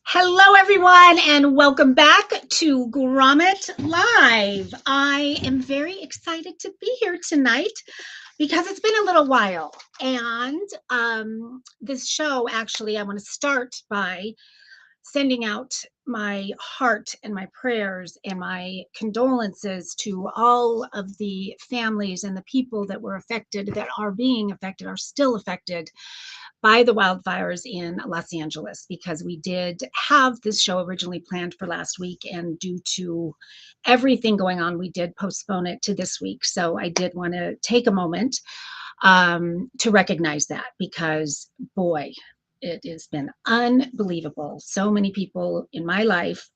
Hello, everyone, and welcome back to Grommet Live. I am very excited to be here tonight because it's been a little while. And this show, actually, I want to start by sending out my heart and my prayers and my condolences to all of the families and the people that were affected, that are being affected, are still affected by the wildfires in Los Angeles, because we did have this show originally planned for last week, and due to everything going on, we did postpone it to this week. So I did want to take a moment to recognize that, because boy, it has been unbelievable. So many people in my life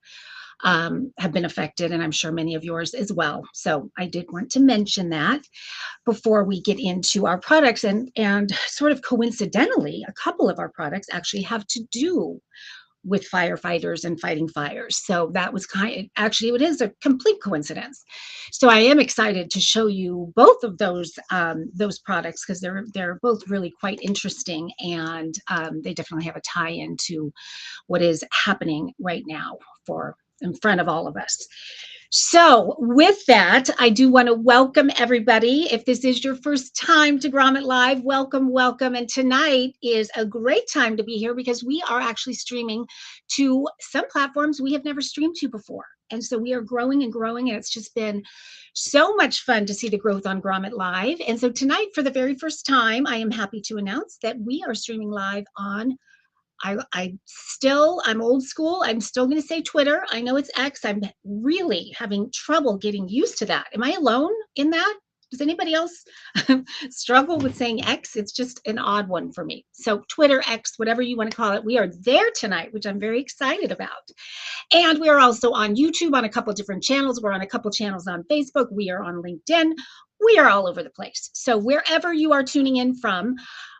have been affected, and I'm sure many of yours as well. So I did want to mention that before we get into our products. And sort of coincidentally, a couple of our products actually have to do with firefighters and fighting fires. So that was actually, it is a complete coincidence. So I am excited to show you both of those products, because they're both really quite interesting, and they definitely have a tie-in to what is happening right now for in front of all of us. So with that, I do want to welcome everybody. If this is your first time to Grommet Live, welcome, welcome. And tonight is a great time to be here, because we are actually streaming to some platforms we have never streamed to before. And so we are growing and growing, and it's just been so much fun to see the growth on Grommet Live. And so tonight, for the very first time, I am happy to announce that we are streaming live on I'm old school. I'm still going to say Twitter. I know it's X. I'm really having trouble getting used to that. Am I alone in that? Does anybody else struggle with saying X? It's just an odd one for me. So Twitter, X, whatever you want to call it, we are there tonight, which I'm very excited about. And we are also on YouTube on a couple of different channels. We're on a couple of channels on Facebook. We are on LinkedIn. We are all over the place. So wherever you are tuning in from,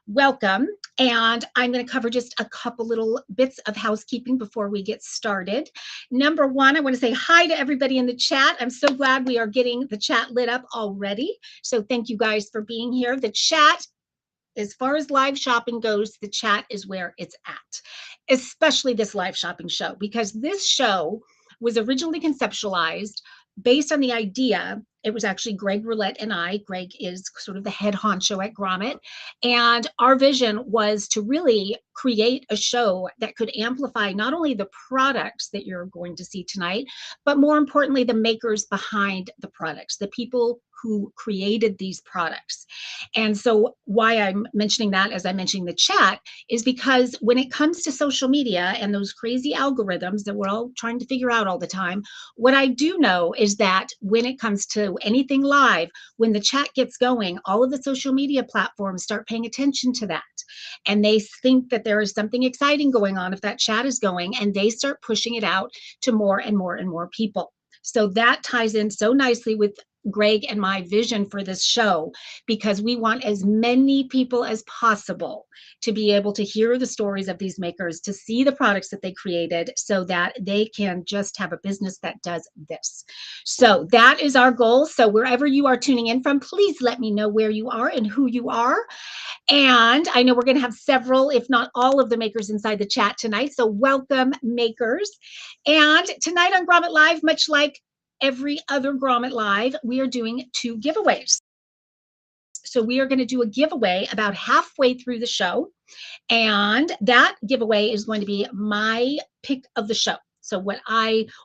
welcome. And I'm going to cover just a couple little bits of housekeeping before we get started. Number one, I want to say hi to everybody in the chat. I'm so glad we are getting the chat lit up already. So thank you guys for being here. The chat, as far as live shopping goes, the chat is where it's at, especially this live shopping show, because this show was originally conceptualized based on the idea. It was actually Greg Roulette and I. Greg is sort of the head honcho at Grommet. And our vision was to really create a show that could amplify not only the products that you're going to see tonight, but more importantly, the makers behind the products, the people who created these products. And so why I'm mentioning that, as I mentioned the chat, is because when it comes to social media and those crazy algorithms that we're all trying to figure out all the time, what I do know is that when it comes to anything live, when the chat gets going, all of the social media platforms start paying attention to that. And they think that there is something exciting going on if that chat is going, and they start pushing it out to more and more and more people. So that ties in so nicely with Greg and my vision for this show, because we want as many people as possible to be able to hear the stories of these makers, to see the products that they created, so that they can just have a business that does this. So that is our goal. So wherever you are tuning in from, please let me know where you are and who you are. And I know we're going to have several, if not all, of the makers inside the chat tonight. So welcome, makers. And tonight on Grommet Live, much like every other Grommet Live, we are doing 2 giveaways. So we are going to do a giveaway about halfway through the show. And that giveaway is going to be my pick of the show. So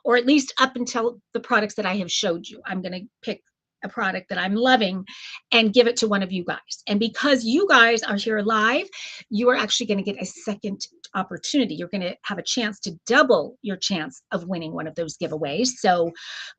or at least up until the products that I have showed you, I'm going to pick a product that I'm loving and give it to one of you guys. And because you guys are here live, you are actually going to get a second opportunity. You're going to have a chance to double your chance of winning one of those giveaways. So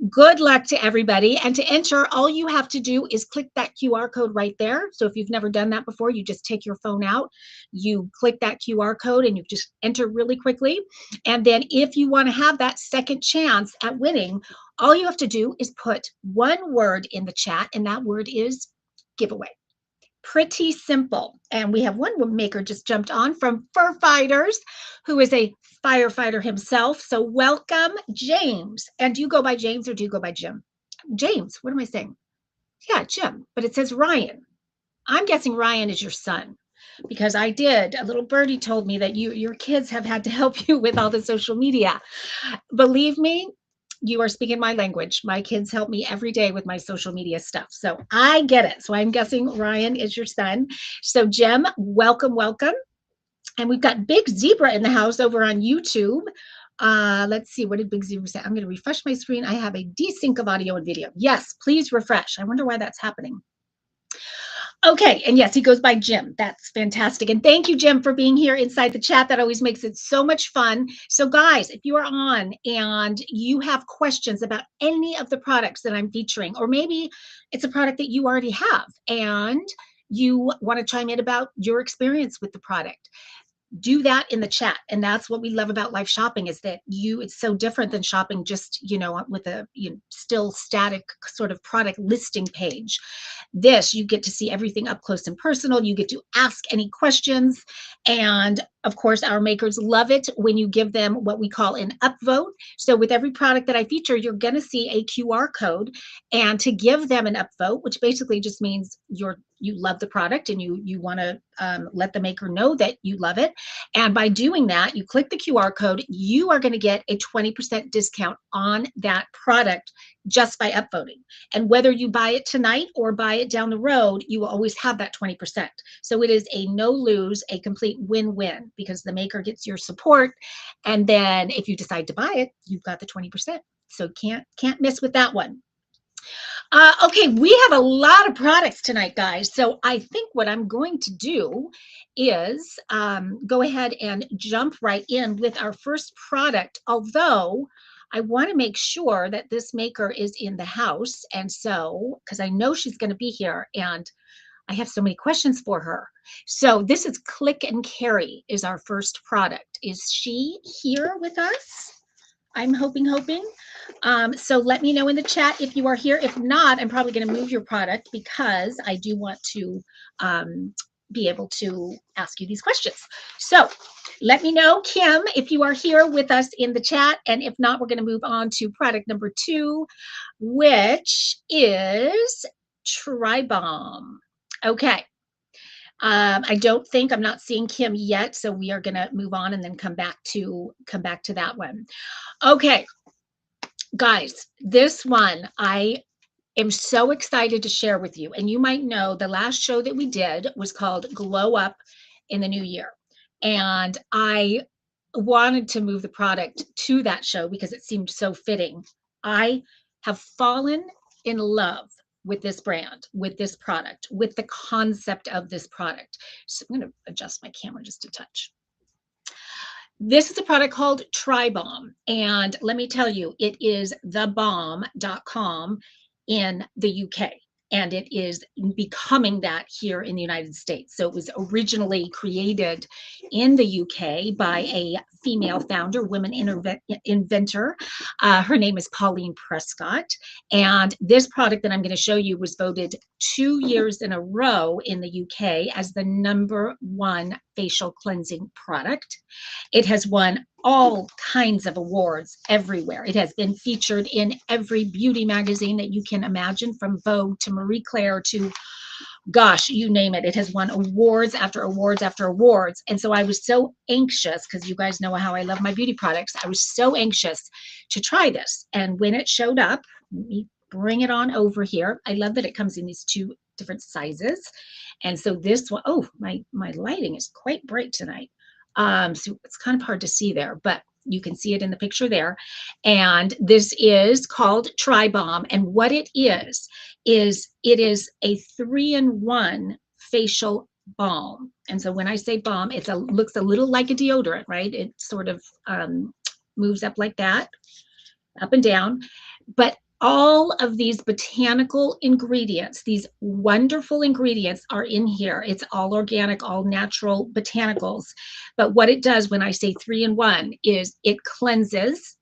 good luck to everybody. And to enter, all you have to do is click that QR code right there. So if you've never done that before, you just take your phone out, you click that QR code, and you just enter really quickly. And then if you want to have that second chance at winning, all you have to do is put one word in the chat, and that word is giveaway. Pretty simple. And we have one maker just jumped on from Fur Fighters, who is a firefighter himself. So welcome, James. And do you go by James or do you go by Jim? James, what am I saying? Yeah, Jim, but it says Ryan. I'm guessing Ryan is your son. because I did. A little birdie told me that your kids have had to help you with all the social media. Believe me, you are speaking my language. My kids help me every day with my social media stuff. So I get it. So I'm guessing Ryan is your son. So Jem, welcome, welcome. And we've got Big Zebra in the house over on YouTube. Let's see, what did Big Zebra say? I'm going to refresh my screen. I have a desync of audio and video. Yes, please refresh. I wonder why that's happening. Okay, and yes, he goes by Jim. That's fantastic. And thank you, Jim, for being here inside the chat. That always makes it so much fun. So guys, if you are on and you have questions about any of the products that I'm featuring, or maybe it's a product that you already have and you want to chime in about your experience with the product, do that in the chat. And that's what we love about live shopping, is that it's so different than shopping just, with a still static sort of product listing page. This, you get to see everything up close and personal. You get to ask any questions. And of course, our makers love it when you give them what we call an upvote. So with every product that I feature, you're going to see a QR code, and to give them an upvote, which basically just means you love the product and you want to let the maker know that you love it. And by doing that, you click the QR code, you are going to get a 20% discount on that product just by upvoting. And whether you buy it tonight or buy it down the road, you will always have that 20%. So it is a no lose, a complete win-win, because the maker gets your support. And then if you decide to buy it, you've got the 20%. So can't miss with that one. Okay, we have a lot of products tonight, guys. So I think what I'm going to do is go ahead and jump right in with our first product, although I want to make sure that this maker is in the house. And so, because I know she's going to be here and I have so many questions for her. So this is Click and Carry is our first product. Is she here with us? I'm hoping. So let me know in the chat if you are here. If not, I'm probably going to move your product because I do want to be able to ask you these questions. So let me know, Kim, if you are here with us in the chat. And if not, we're going to move on to product number 2, which is Tri-Bomb. Okay. I'm not seeing Kim yet, so we are going to move on and then come back to that one. Okay, guys, this one I am so excited to share with you. And you might know the last show that we did was called Glow Up in the New Year. And I wanted to move the product to that show because it seemed so fitting. I have fallen in love with this brand, with this product, with the concept of this product. So I'm going to adjust my camera just a touch. This is a product called Tri-Bomb. And let me tell you, it is thebomb.com in the UK. And it is becoming that here in the United States. So it was originally created in the UK by a female founder, women inventor. Her name is Pauline Prescott. And this product that I'm going to show you was voted 2 years in a row in the UK as the #1 facial cleansing product. It has won all kinds of awards everywhere. It has been featured in every beauty magazine that you can imagine, from Vogue to Marie Claire to, gosh, you name it. It has won awards after awards after awards. And so I was so anxious, because you guys know how I love my beauty products. I was so anxious to try this. And when it showed up, let me bring it on over here. I love that it comes in these 2 different sizes. And so this one, oh, my lighting is quite bright tonight. So it's kind of hard to see there, but you can see it in the picture there. And this is called Tri-Bomb. And what it is it is a 3-in-1 facial balm. And so when I say balm, looks a little like a deodorant, right? It sort of moves up like that, up and down. But all of these botanical ingredients, these wonderful ingredients, are in here. It's all organic, all natural botanicals. But what it does, when I say 3-in-1, is it cleanses,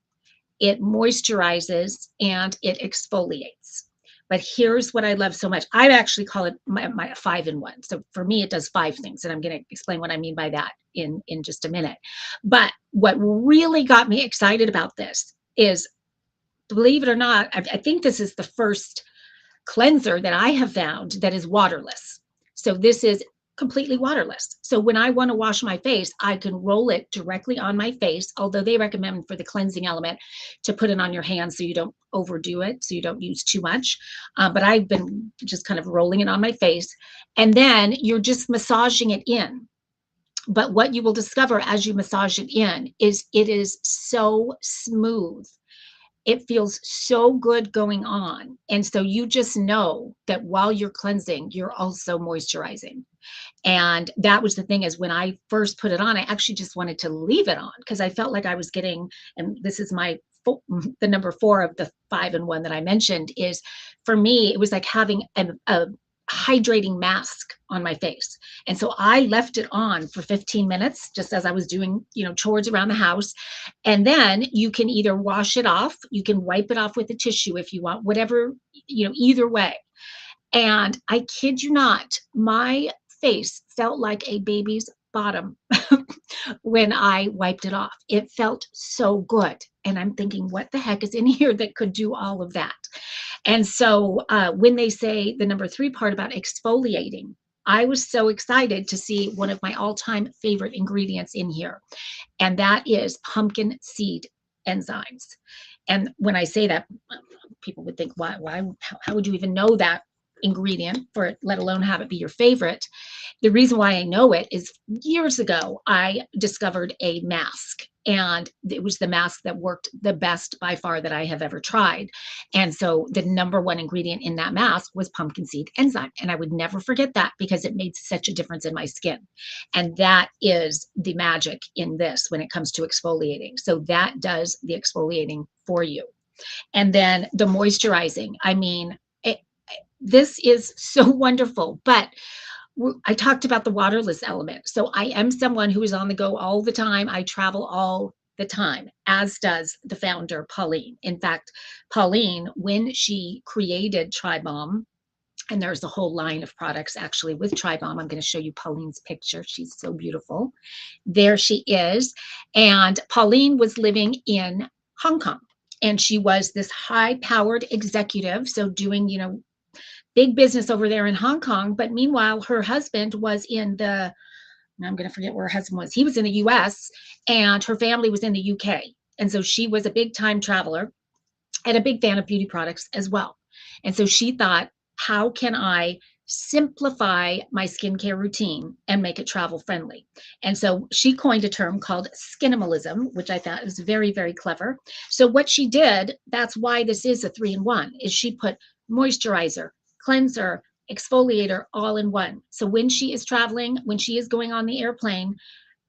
it moisturizes, and it exfoliates. But here's what I love so much. I actually call it my 5-in-1. So for me, it does 5 things. And I'm going to explain what I mean by that in just a minute. But what really got me excited about this is, believe it or not, I think this is the first cleanser that I have found that is waterless. So this is completely waterless. So when I want to wash my face, I can roll it directly on my face, although they recommend for the cleansing element to put it on your hands so you don't overdo it, so you don't use too much. But I've been just kind of rolling it on my face. And then you're just massaging it in. But what you will discover as you massage it in is it is so smooth. It feels so good going on. And so you just know that while you're cleansing, you're also moisturizing. And that was the thing, is when I first put it on, I actually just wanted to leave it on because I felt like I was getting, and this is my the number 4 of the 5-in-1 that I mentioned, is for me, it was like having a hydrating mask on my face. And so I left it on for 15 minutes, just as I was doing, chores around the house. And then you can either wash it off, you can wipe it off with a tissue if you want, whatever, either way. And I kid you not, my face felt like a baby's bottom when I wiped it off. It felt so good. And I'm thinking, what the heck is in here that could do all of that? And so when they say the number 3 part about exfoliating, I was so excited to see one of my all-time favorite ingredients in here, and that is pumpkin seed enzymes. And when I say that, people would think, why, how would you even know that ingredient for it, let alone have it be your favorite? The reason why I know it is years ago, I discovered a mask, and it was the mask that worked the best by far that I have ever tried. And so the number 1 ingredient in that mask was pumpkin seed enzyme. And I would never forget that because it made such a difference in my skin. And that is the magic in this when it comes to exfoliating. So that does the exfoliating for you. And then the moisturizing, I mean, this is so wonderful. But I talked about the waterless element. So I am someone who is on the go all the time. I travel all the time, as does the founder, Pauline. In fact, Pauline, when she created Tri-Balm, and there's a whole line of products actually with Tri-Balm. I'm going to show you Pauline's picture. She's so beautiful. There she is. And Pauline was living in Hong Kong. And she was this high-powered executive, so doing, big business over there in Hong Kong. But meanwhile, her husband was in I'm going to forget where her husband was. He was in the US, and her family was in the UK. And so she was a big time traveler and a big fan of beauty products as well. And so she thought, how can I simplify my skincare routine and make it travel friendly? And so she coined a term called skinimalism, which I thought was very, very clever. So what she did, that's why this is a 3-in-1, is she put moisturizer, cleanser, exfoliator all in one. So when she is traveling, when she is going on the airplane,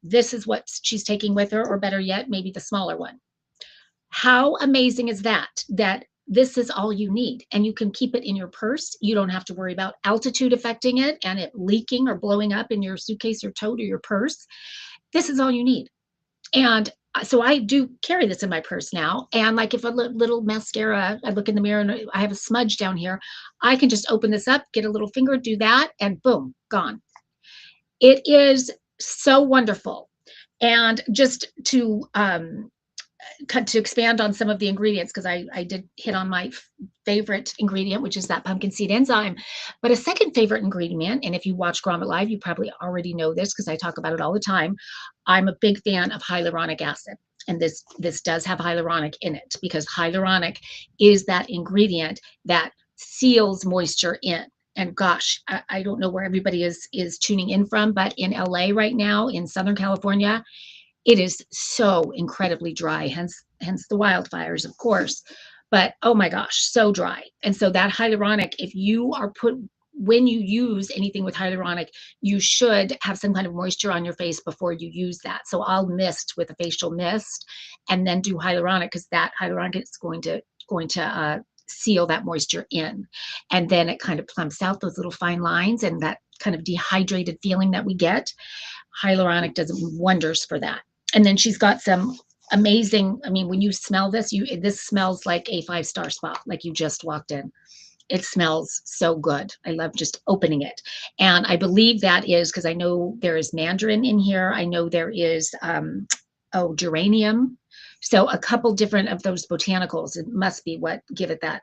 this is what she's taking with her, or better yet, maybe the smaller one. How amazing is that? That this is all you need, and you can keep it in your purse. You don't have to worry about altitude affecting it and it leaking or blowing up in your suitcase or tote or your purse. This is all you need. And so I do carry this in my purse now. And like if a little mascara, I look in the mirror and I have a smudge down here, I can just open this up, get a little finger, do that, and boom, gone. It is so wonderful. And just to expand on some of the ingredients, because I did hit on my favorite ingredient, which is that pumpkin seed enzyme. But a second favorite ingredient, and if you watch Grommet Live, you probably already know this because I talk about it all the time. I'm a big fan of hyaluronic acid. And this does have hyaluronic in it, because hyaluronic is that ingredient that seals moisture in. And gosh, I don't know where everybody is tuning in from, but in LA right now, in Southern California, it is so incredibly dry, hence the wildfires, of course. But oh my gosh, so dry. And so that hyaluronic, when you use anything with hyaluronic, you should have some kind of moisture on your face before you use that. So I'll mist with a facial mist and then do hyaluronic, because that hyaluronic is going to seal that moisture in. And then it kind of plumps out those little fine lines and that kind of dehydrated feeling that we get. Hyaluronic does wonders for that. And then she's got some amazing, I mean, when you smell this, this smells like a 5-star spa, like you just walked in. It smells so good. I love just opening it. And I believe that is because I know there is mandarin in here. I know there is, geranium. So a couple different of those botanicals, it must be what give it that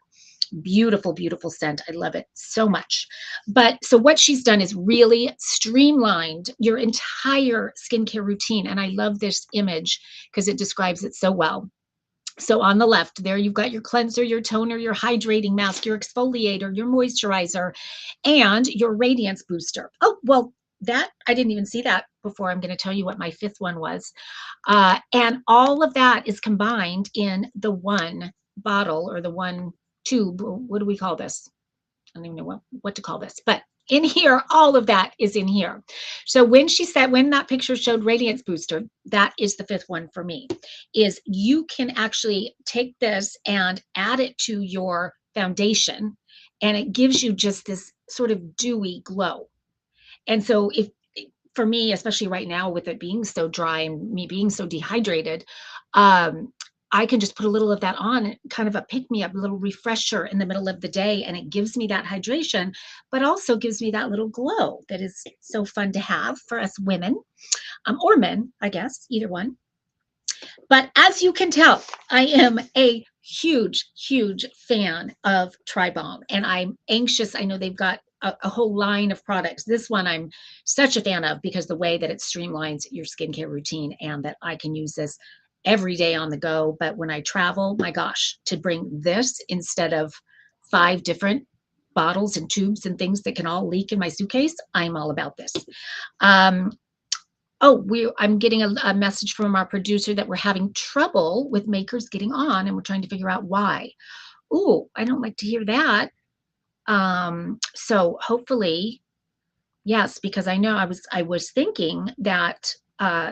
Beautiful, beautiful scent. I love it so much. But so what she's done is really streamlined your entire skincare routine. And I love this image because it describes it so well. So on the left there, you've got your cleanser, your toner, your hydrating mask, your exfoliator, your moisturizer, and your radiance booster. Oh, well, that I didn't even see that before. I'm going to tell you what my fifth one was. And all of that is combined in the one bottle or the one tube. What do we call this? I don't even know what to call this, but in here, all of that is in here. So when she said, when that picture showed Radiance Booster, that is the fifth one for me, is you can actually take this and add it to your foundation, and it gives you just this sort of dewy glow. And so if, for me, especially right now with it being so dry and me being so dehydrated, um, I can just put a little of that on, kind of a pick me up, a little refresher in the middle of the day. And it gives me that hydration, but also gives me that little glow that is so fun to have for us women, or men, I guess, either one. But as you can tell, I am a huge, huge fan of Tribalm, and I'm anxious. I know they've got a whole line of products. This one I'm such a fan of because the way that it streamlines your skincare routine, and that I can use this every day on the go. But when I travel, my gosh, to bring this instead of 5 different bottles and tubes and things that can all leak in my suitcase, I'm all about this. Um, Oh, I'm getting a message from our producer that we're having trouble with Makers getting on, and we're trying to figure out why. Oh, I don't like to hear that. So hopefully, yes, because I know I was thinking that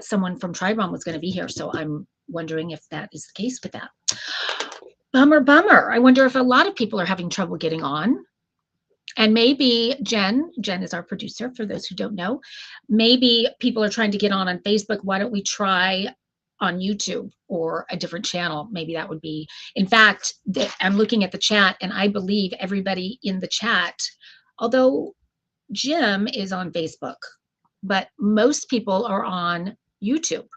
someone from Tribon was going to be here, so I'm wondering if that is the case with that. Bummer, bummer. I wonder if a lot of people are having trouble getting on. And maybe Jen is our producer, for those who don't know. Maybe people are trying to get on Facebook. Why don't we try on YouTube or a different channel? Maybe that would be, in fact, I'm looking at the chat, and I believe everybody in the chat, although Jim is on Facebook, but most people are on YouTube.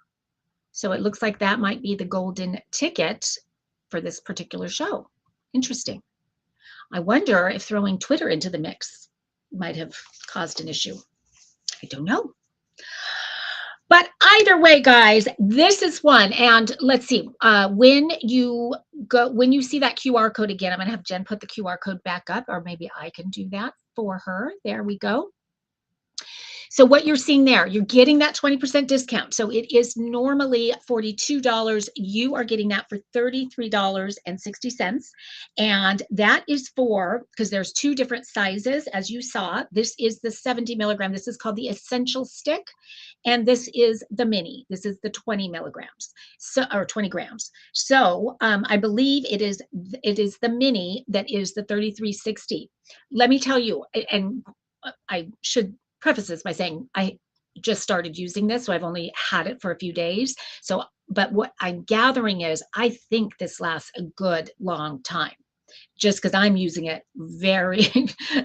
So it looks like that might be the golden ticket for this particular show. Interesting. I wonder if throwing Twitter into the mix might have caused an issue. I don't know. But either way, guys, this is one. And let's see, when you see that QR code again, I'm going to have Jen put the QR code back up, or maybe I can do that for her. There we go. So what you're seeing there, you're getting that 20% discount. So it is normally $42. You are getting that for $33.60. And that is for, because there's 2 different sizes, as you saw. This is the 70 milligram. This is called the Essential Stick. And this is the mini. This is the 20 milligrams, or 20 grams. So I believe it is the mini that is the 33.60. Let me tell you, and I should preface this by saying I just started using this, so I've only had it for a few days. So, but what I'm gathering is I think this lasts a good long time, just because I'm using it very,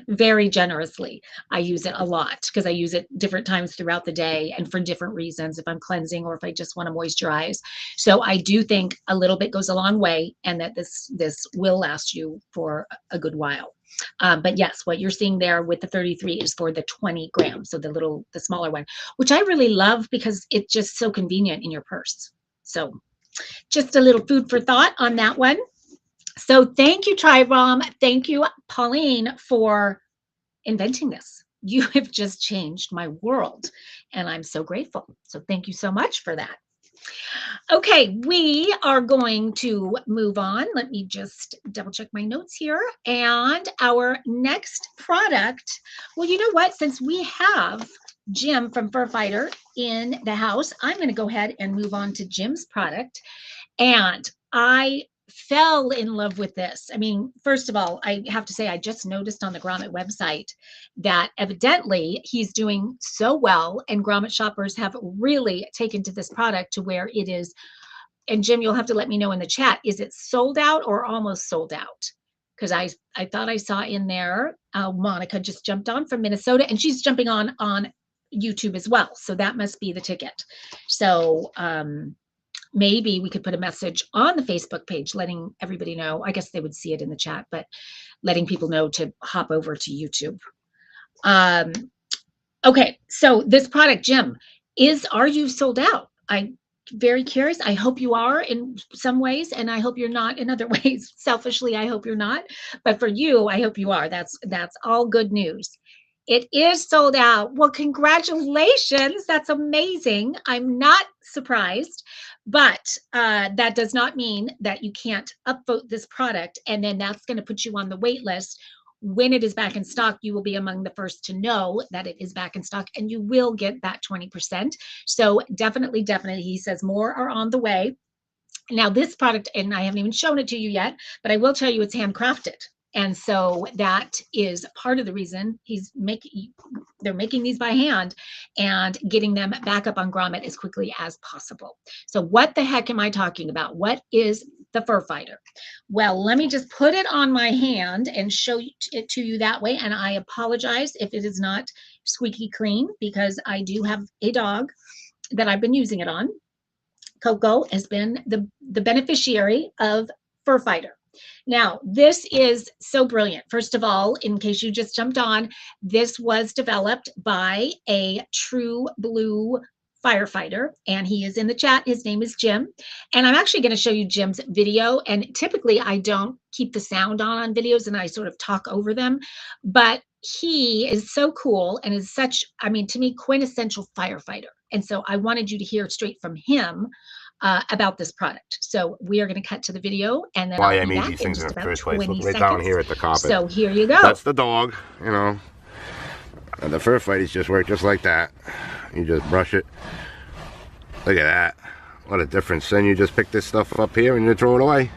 very generously. I use it a lot because I use it different times throughout the day and for different reasons, if I'm cleansing or if I just want to moisturize. So I do think a little bit goes a long way, and that this will last you for a good while. But yes, what you're seeing there with the 33 is for the 20 grams, so the smaller one, which I really love because it's just so convenient in your purse. So just a little food for thought on that one. So thank you, Tribom. Thank you, Pauline, for inventing this. You have just changed my world, and I'm so grateful. So thank you so much for that. Okay, we are going to move on. Let me just double check my notes here. And our next product, well, you know what? Since we have Jim from Fur Fighter in the house, I'm going to go ahead and move on to Jim's product. And I fell in love with this. I mean, first of all, I have to say, I just noticed on the Grommet website that evidently he's doing so well, and Grommet shoppers have really taken to this product to where it is. And Jim, you'll have to let me know in the chat, is it sold out or almost sold out? Because I thought I saw in there, Monica just jumped on from Minnesota, and she's jumping on YouTube as well. So that must be the ticket. So maybe we could put a message on the Facebook page letting everybody know. I guess they would see it in the chat, but letting people know to hop over to YouTube. Okay, so this product, Jim, are you sold out? I'm very curious. I hope you are in some ways, and I hope you're not in other ways. Selfishly, I hope you're not. But for you, I hope you are. That's all good news. It is sold out. Well, congratulations. That's amazing. I'm not surprised, but that does not mean that you can't upvote this product, and then that's going to put you on the wait list. When it is back in stock, you will be among the first to know that it is back in stock, and you will get that 20%. So definitely, he says more are on the way. Now this product, and I haven't even shown it to you yet, but I will tell you it's handcrafted. And so that is part of the reason they're making these by hand and getting them back up on Grommet as quickly as possible. So what the heck am I talking about? What is the Fur Fighter? Well, let me just put it on my hand and show it to you that way. And I apologize if it is not squeaky clean, because I do have a dog that I've been using it on. Coco has been the beneficiary of Fur Fighter. Now, this is so brilliant. First of all, in case you just jumped on, this was developed by a true blue firefighter, and he is in the chat. His name is Jim, and I'm actually going to show you Jim's video. And typically I don't keep the sound on videos, and I sort of talk over them, but he is so cool and is such, I mean, to me, quintessential firefighter. And so I wanted you to hear straight from him about this product. So we are going to cut to the video, and then why I made these things in the first place. Look right down here at the carpet. So here you go. That's the dog, you know. And the fur fighters just work just like that. You just brush it. Look at that. What a difference. Then you just pick this stuff up here and you throw it away.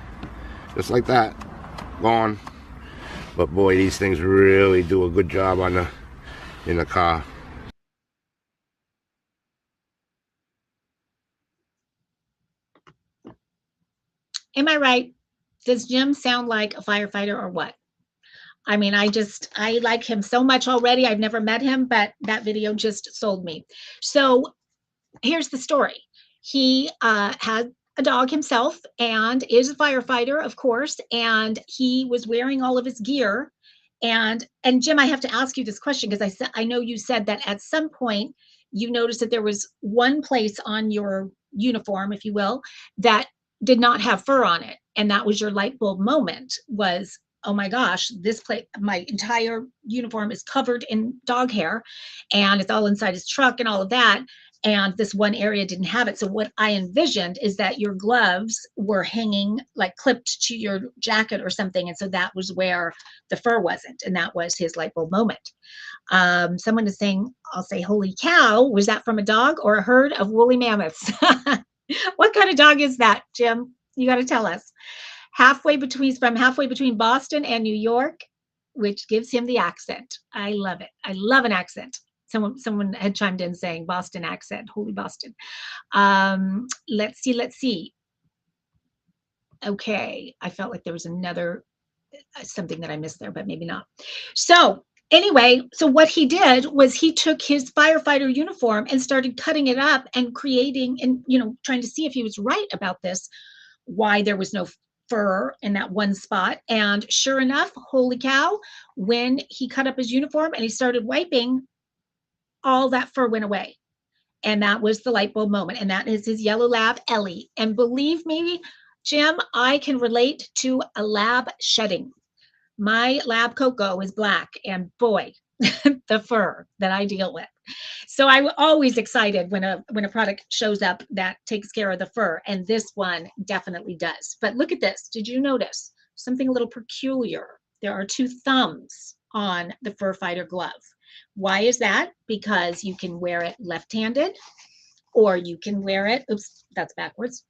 Just like that. Gone. But boy, these things really do a good job on in the car. Am I right? Does Jim sound like a firefighter or what? I mean, I like him so much already. I've never met him, but that video just sold me. So here's the story. He had a dog himself and is a firefighter, of course, and he was wearing all of his gear. And Jim, I have to ask you this question, because I know you said that at some point you noticed that there was one place on your uniform, if you will, that did not have fur on it. And that was your light bulb moment, was, oh my gosh, this place, my entire uniform is covered in dog hair, and it's all inside his truck and all of that. And this one area didn't have it. So what I envisioned is that your gloves were hanging, like clipped to your jacket or something. And so that was where the fur wasn't. And that was his light bulb moment. Someone is saying, I'll say, holy cow, was that from a dog or a herd of woolly mammoths? What kind of dog is that, Jim? You got to tell us. From halfway between Boston and New York, which gives him the accent. I love it. I love an accent. Someone had chimed in saying Boston accent, holy Boston. Let's see. Okay, I felt like there was another something that I missed there, but maybe not. So anyway, so what he did was he took his firefighter uniform and started cutting it up and creating, and trying to see if he was right about this, why there was no fur in that one spot. And sure enough, holy cow, when he cut up his uniform and he started wiping, all that fur went away. And that was the light bulb moment. And that is his yellow lab, Ellie. And believe me, Jim, I can relate to a lab shedding. My lab Coco is black, and boy, the fur that I deal with. So I'm always excited when a product shows up that takes care of the fur, and this one definitely does. But look at this. Did you notice something a little peculiar? There are two thumbs on the Fur Fighter glove. Why is that? Because you can wear it left-handed, or you can wear it, oops, that's backwards,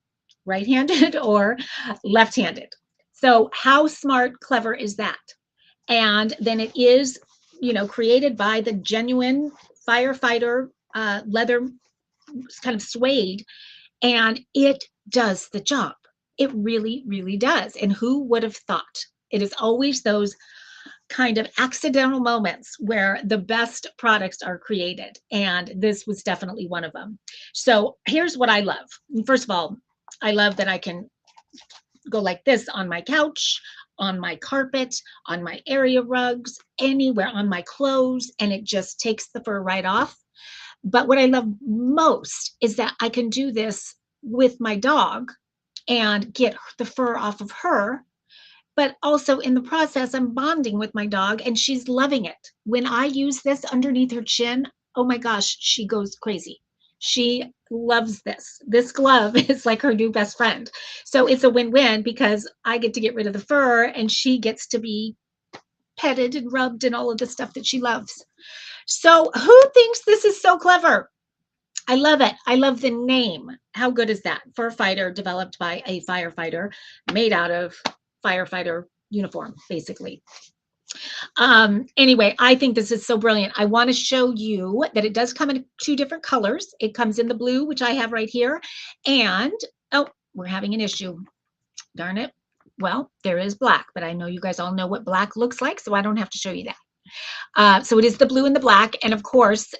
right-handed or left-handed. So how smart, clever is that? And then it is, created by the genuine firefighter leather kind of suede, and it does the job. It really, really does. And who would have thought? It is always those kind of accidental moments where the best products are created. And this was definitely one of them. So here's what I love. First of all, I love that I can go like this on my couch, on my carpet, on my area rugs, anywhere, on my clothes, and it just takes the fur right off. But what I love most is that I can do this with my dog and get the fur off of her. But also in the process, I'm bonding with my dog and she's loving it. When I use this underneath her chin, oh my gosh, she goes crazy. She loves this. This glove is like her new best friend. So it's a win-win because I get to get rid of the fur and she gets to be petted and rubbed and all of the stuff that she loves. So who thinks this is so clever? I love it. I love the name. How good is that? Fur fighter developed by a firefighter, made out of firefighter uniform, basically. Anyway, I think this is so brilliant. I want to show you that it does come in 2 different colors. It comes in the blue, which I have right here. And, oh, we're having an issue. Darn it. Well, there is black, but I know you guys all know what black looks like, so I don't have to show you that. So it is the blue and the black. And of course,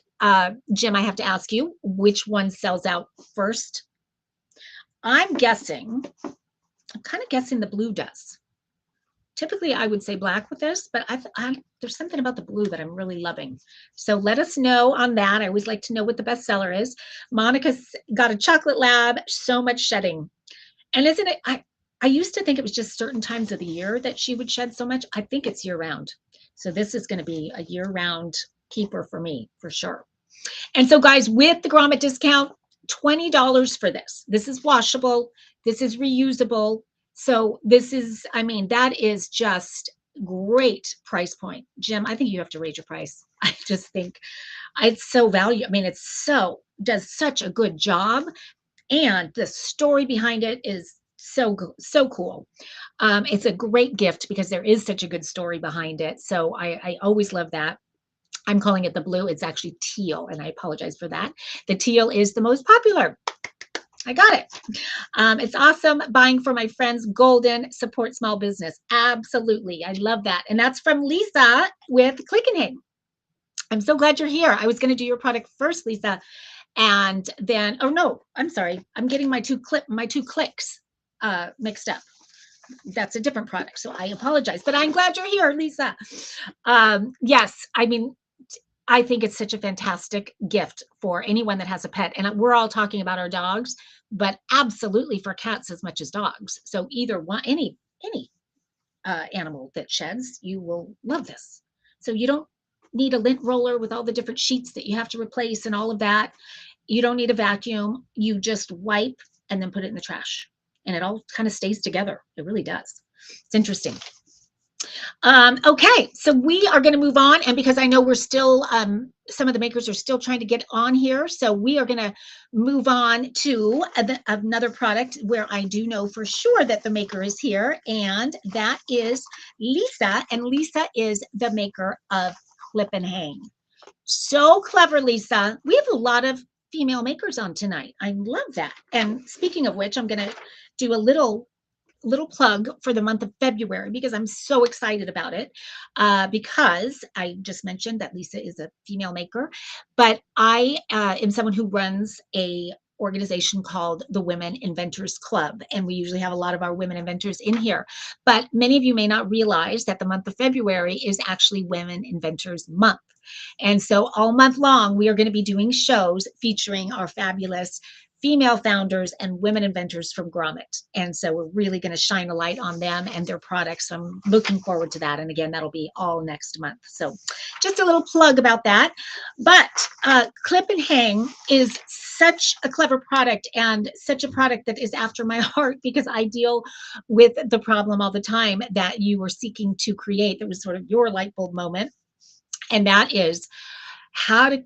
Jim, I have to ask you, which one sells out first? I'm kind of guessing the blue does. Typically, I would say black with this, but there's something about the blue that I'm really loving. So let us know on that. I always like to know what the bestseller is. Monica's got a chocolate lab, so much shedding. And isn't it, I used to think it was just certain times of the year that she would shed so much. I think it's year round. So this is going to be a year round keeper for me, for sure. And so guys, with the Grommet discount, $20 for this. This is washable. This is reusable. So this is, I mean, that is just great price point. Jim, I think you have to raise your price. I just think it's so valuable. I mean, does such a good job. And the story behind it is so cool. It's a great gift because there is such a good story behind it. So I always love that. I'm calling it the blue. It's actually teal, and I apologize for that. The teal is the most popular. I got it. It's awesome. Buying for my friends. Golden. Support small business. Absolutely. I love that. And that's from Lisa with Click and Hang. I'm so glad you're here. I was going to do your product first, Lisa. And then, oh no, I'm sorry. I'm getting my two clicks mixed up. That's a different product. So I apologize, but I'm glad you're here, Lisa. Yes, I mean, I think it's such a fantastic gift for anyone that has a pet. And we're all talking about our dogs, but absolutely for cats as much as dogs. So either one, any animal that sheds, you will love this. So you don't need a lint roller with all the different sheets that you have to replace and all of that. You don't need a vacuum. You just wipe and then put it in the trash. And it all kind of stays together. It really does. It's interesting. Okay, so we are going to move on. And because I know we're still, some of the makers are still trying to get on here. So we are going to move on to another product where I do know for sure that the maker is here. And that is Lisa. And Lisa is the maker of Clip and Hang. So clever, Lisa. We have a lot of female makers on tonight. I love that. And speaking of which, I'm going to do a little plug for the month of February because I'm so excited about it because I just mentioned that Lisa is a female maker, but I am someone who runs a organization called the Women Inventors Club. And we usually have a lot of our women inventors in here, but many of you may not realize that the month of February is actually Women Inventors Month. And so all month long, we are going to be doing shows featuring our fabulous female founders and women inventors from Grommet. And so we're really going to shine a light on them and their products. So I'm looking forward to that. And again, that'll be all next month. So just a little plug about that. But Clip and Hang is such a clever product and such a product that is after my heart because I deal with the problem all the time that you were seeking to create. That was sort of your light bulb moment. And that is how to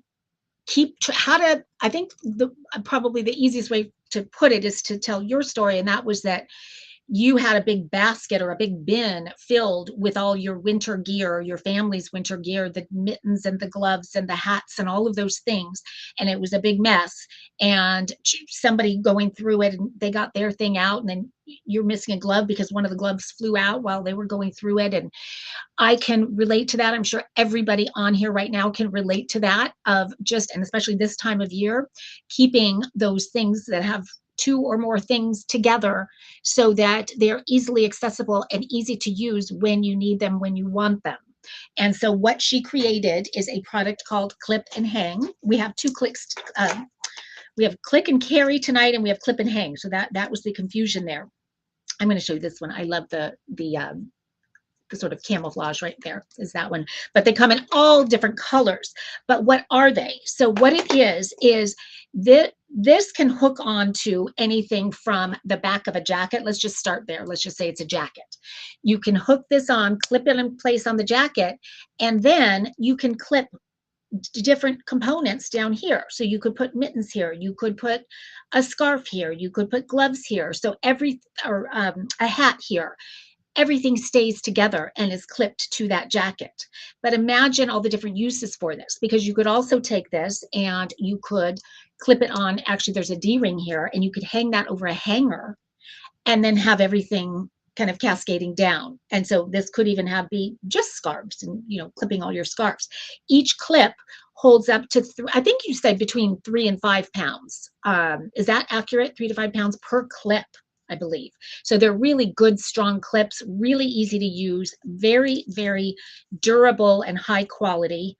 I think probably the easiest way to put it is to tell your story. And that was that you had a big basket or a big bin filled with all your winter gear, your family's winter gear, the mittens and the gloves and the hats and all of those things. And it was a big mess. And somebody going through it and they got their thing out and then you're missing a glove because one of the gloves flew out while they were going through it. And I can relate to that. I'm sure everybody on here right now can relate to that of just, and especially this time of year, keeping those things that have two or more things together so that they're easily accessible and easy to use when you need them, when you want them. And so what she created is a product called Clip and Hang. We have two clicks. We have click and carry tonight, and we have clip and hang. So that was the confusion there. I'm going to show you this one. I love the sort of camouflage right there is that one, but they come in all different colors. But what are they? So what it is this can hook onto anything from the back of a jacket. Let's just start there. Let's just say it's a jacket. You can hook this on, clip it in place on the jacket, and then you can clip different components down here. So you could put mittens here, you could put a scarf here, you could put gloves here. So a hat here. Everything stays together and is clipped to that jacket. But imagine all the different uses for this, because you could also take this and you could clip it on. Actually, there's a D-ring here, and you could hang that over a hanger and then have everything kind of cascading down. And so this could even be just scarves and, clipping all your scarves. Each clip holds up to, I think you said between 3 and 5 pounds. Is that accurate? 3 to 5 pounds per clip, I believe. So they're really good, strong clips, really easy to use, very, very durable and high quality.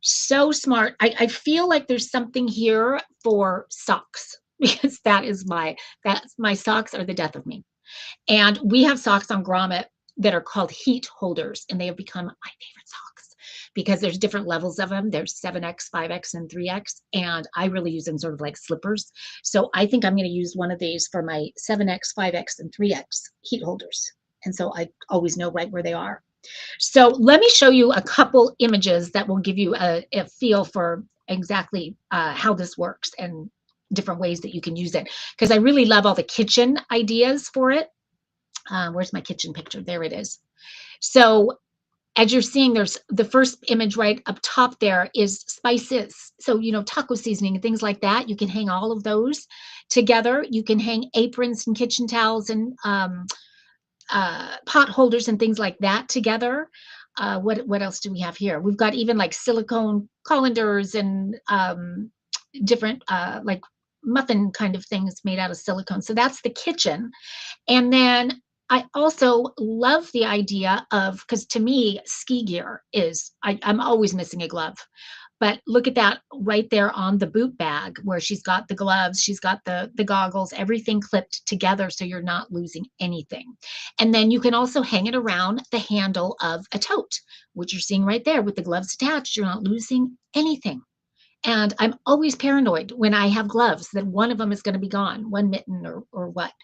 So smart. I feel like there's something here for socks, because my socks are the death of me. And we have socks on Grommet that are called heat holders, and they have become my favorite socks because there's different levels of them. There's 7X, 5X, and 3X, and I really use them sort of like slippers. So I think I'm going to use one of these for my 7X, 5X, and 3X heat holders. And so I always know right where they are. So let me show you a couple images that will give you a feel for exactly how this works and different ways that you can use it, because I really love all the kitchen ideas for it. Where's my kitchen picture? There it is. So as you're seeing, there's the first image right up top there is spices. So, taco seasoning and things like that. You can hang all of those together. You can hang aprons and kitchen towels and pot holders and things like that together. What else do we have here? We've got even like silicone colanders and different like muffin kind of things made out of silicone. So that's the kitchen. And then I also love the idea of, because to me, ski gear is, I'm always missing a glove. But look at that right there on the boot bag where she's got the gloves, she's got the goggles, everything clipped together so you're not losing anything. And then you can also hang it around the handle of a tote, which you're seeing right there with the gloves attached. You're not losing anything. And I'm always paranoid when I have gloves that one of them is going to be gone, one mitten or what.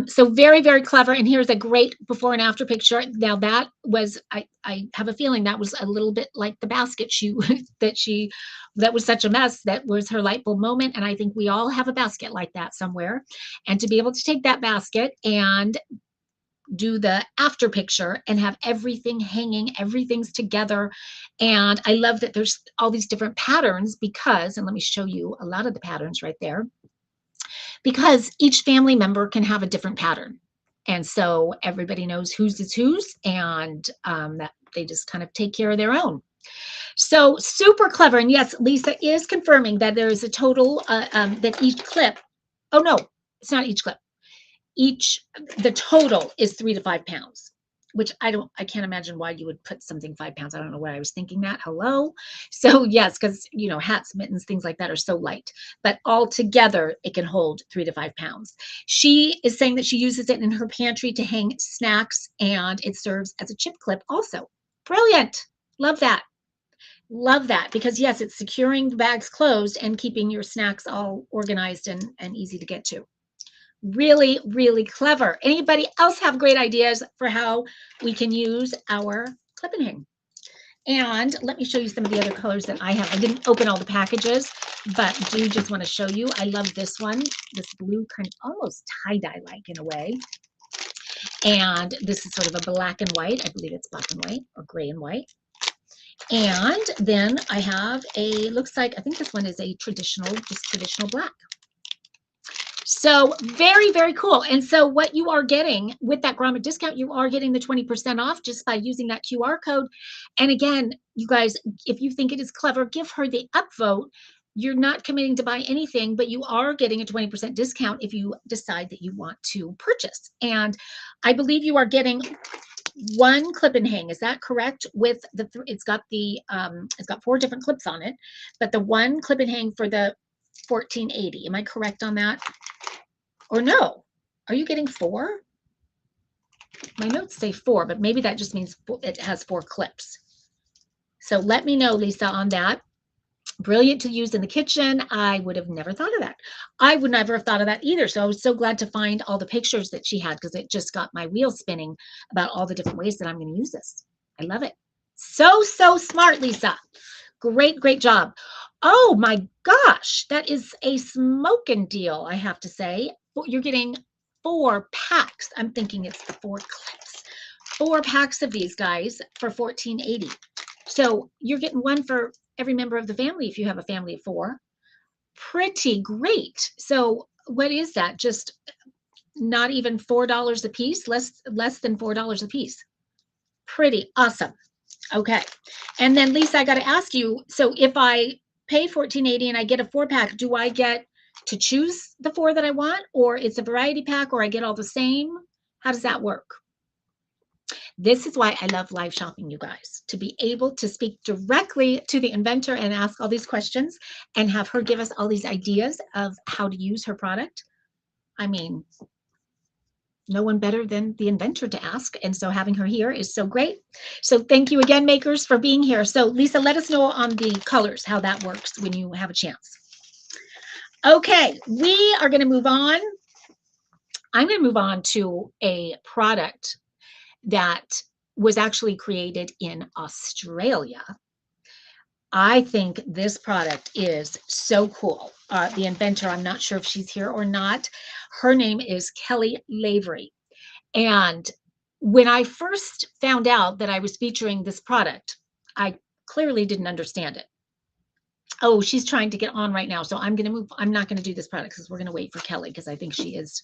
So very, very clever. And here's a great before and after picture. Now that was, I have a feeling that was a little bit like the basket that was such a mess. That was her light bulb moment. And I think we all have a basket like that somewhere. And to be able to take that basket and do the after picture and have everything hanging, everything's together. And I love that there's all these different patterns because, and let me show you a lot of the patterns right there, because each family member can have a different pattern. And so everybody knows whose is whose, and that they just kind of take care of their own. So super clever. And yes, Lisa is confirming that there is a total that each clip, oh no, it's not each clip. The total is 3 to 5 pounds, which I can't imagine why you would put something 5 pounds. I don't know why I was thinking that. Hello. So yes, because hats, mittens, things like that are so light, but all together it can hold 3 to 5 pounds. She is saying that she uses it in her pantry to hang snacks, and it serves as a chip clip also. Brilliant. Love that. Love that, because yes, it's securing the bags closed and keeping your snacks all organized and easy to get to. Really, really clever. Anybody else have great ideas for how we can use our clip and hang? And let me show you some of the other colors that I have. I didn't open all the packages, but do just want to show you. I love this one, this blue kind of almost tie-dye like in a way. And this is sort of a black and white. I believe it's black and white or gray and white. And then I have looks like, I think this one is a traditional black. So very, very cool. And so what you are getting with that Grommet discount, you are getting the 20% off just by using that QR code. And again, you guys, if you think it is clever, give her the upvote, You're not committing to buy anything, but you are getting a 20% discount if you decide that you want to purchase. And I believe you are getting one clip and hang. Is that correct? With the it's got 4 different clips on it, but the one clip and hang for the 1480. Am I correct on that? Or no? Are you getting 4? My notes say 4, but maybe that just means it has 4 clips. So let me know, Lisa, on that. Brilliant to use in the kitchen. I would have never thought of that. I would never have thought of that either. So I was so glad to find all the pictures that she had, because it just got my wheels spinning about all the different ways that I'm going to use this. I love it. So smart, Lisa. Great job. Oh my gosh, that is a smoking deal, I have to say. You're getting 4 packs. I'm thinking it's the 4 clips. 4 packs of these guys for $14.80. So you're getting one for every member of the family if you have a family of 4. Pretty great. So what is that? Just not even $4 a piece, less than $4 a piece. Pretty awesome. Okay. And then Lisa, I got to ask you, so if I pay $14.80 and I get a 4-pack, do I get to choose the 4 that I want, or it's a variety pack, or I get all the same? How does that work? This is why I love live shopping, you guys, to be able to speak directly to the inventor and ask all these questions and have her give us all these ideas of how to use her product. I mean, no one better than the inventor to ask. And so having her here is so great. So thank you again, makers, for being here. So Lisa, let us know on the colors, how that works when you have a chance. Okay, we are going to move on. I'm going to move on to a product that was actually created in Australia. I think this product is so cool. The inventor, I'm not sure if she's here or not. Her name is Kelly Lavery. And when I first found out that I was featuring this product, I clearly didn't understand it. Oh, she's trying to get on right now. So I'm going to move. I'm not going to do this product because we're going to wait for Kelly, because I think she is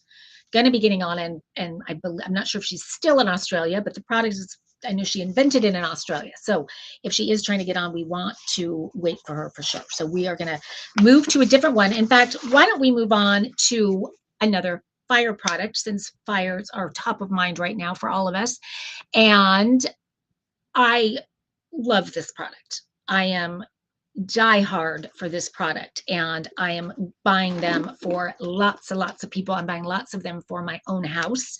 going to be getting on. And I'm not sure if she's still in Australia, but the product is, I know she invented it in Australia. So if she is trying to get on, we want to wait for her for sure. So we are going to move to a different one. In fact, why don't we move on to another fire product, since fires are top of mind right now for all of us. And I love this product. I am die hard for this product, and I am buying them for lots and lots of people. I'm buying lots of them for my own house.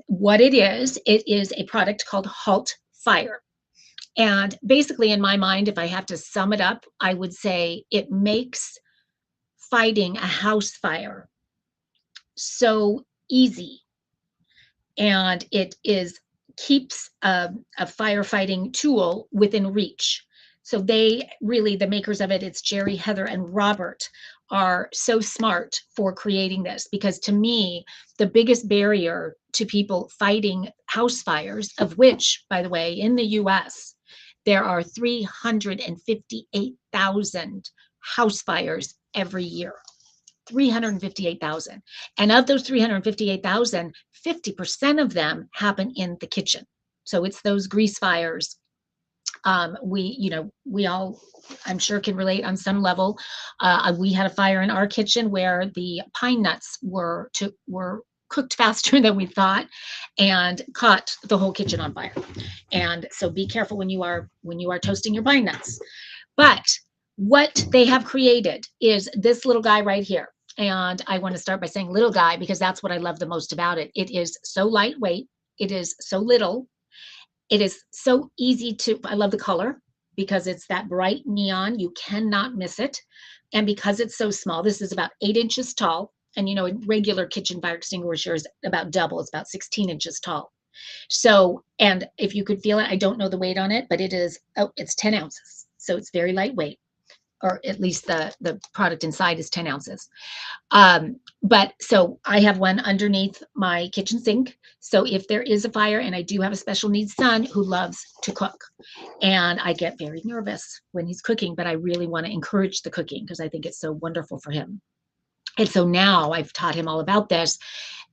What it is a product called Halt Fire. And basically, in my mind, if I have to sum it up, I would say it makes fighting a house fire so easy. And it keeps a firefighting tool within reach. So they really, the makers of it, it's Jerry, Heather, and Robert, are so smart for creating this, because to me, the biggest barrier to people fighting house fires, of which, by the way, in the US, there are 358,000 house fires every year. 358,000. And of those 358,000, 50% of them happen in the kitchen. So it's those grease fires. We all, I'm sure, can relate on some level. We had a fire in our kitchen where the pine nuts were cooked faster than we thought and caught the whole kitchen on fire. And so be careful when you are toasting your pine nuts. But what they have created is this little guy right here. And I want to start by saying little guy, because that's what I love the most about it. It is so lightweight. It is so little. It is so easy to, I love the color because it's that bright neon. You cannot miss it. And because it's so small, this is about 8 inches tall. And, a regular kitchen fire extinguisher is about double. It's about 16 inches tall. So, and if you could feel it, I don't know the weight on it, but it's 10 ounces. So it's very lightweight, or at least the product inside is 10 ounces. But so I have one underneath my kitchen sink. So if there is a fire, and I do have a special needs son who loves to cook, and I get very nervous when he's cooking, but I really want to encourage the cooking because I think it's so wonderful for him. And so now I've taught him all about this,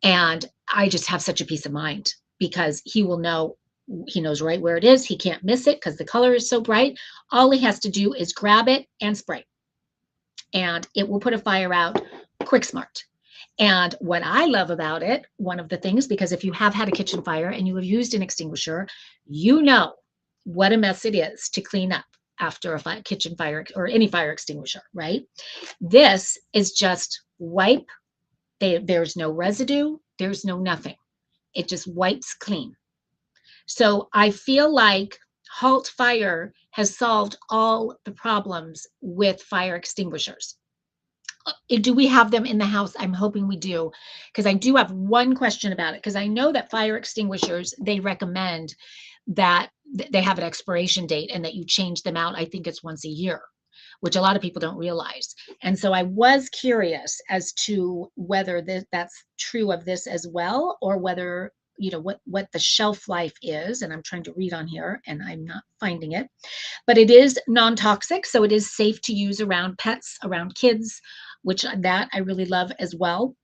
and I just have such a peace of mind because he knows right where it is. He can't miss it because the color is so bright. All he has to do is grab it and spray. and it will put a fire out quick smart. And what I love about it, one of the things, because if you have had a kitchen fire and you have used an extinguisher, you know what a mess it is to clean up after a kitchen fire or any fire extinguisher, right? This is just wipe. There's no residue. There's no nothing. It just wipes clean. So I feel like Halt Fire has solved all the problems with fire extinguishers. Do we have them in the house? I'm hoping we do, because I do have one question about it, because I know that fire extinguishers, they recommend that they have an expiration date and that you change them out. I think it's once a year, which a lot of people don't realize. And so I was curious as to whether that's true of this as well, or whether, you know, what the shelf life is. And I'm trying to read on here and I'm not finding it, but it is non-toxic. So it is safe to use around pets, around kids, which that I really love as well.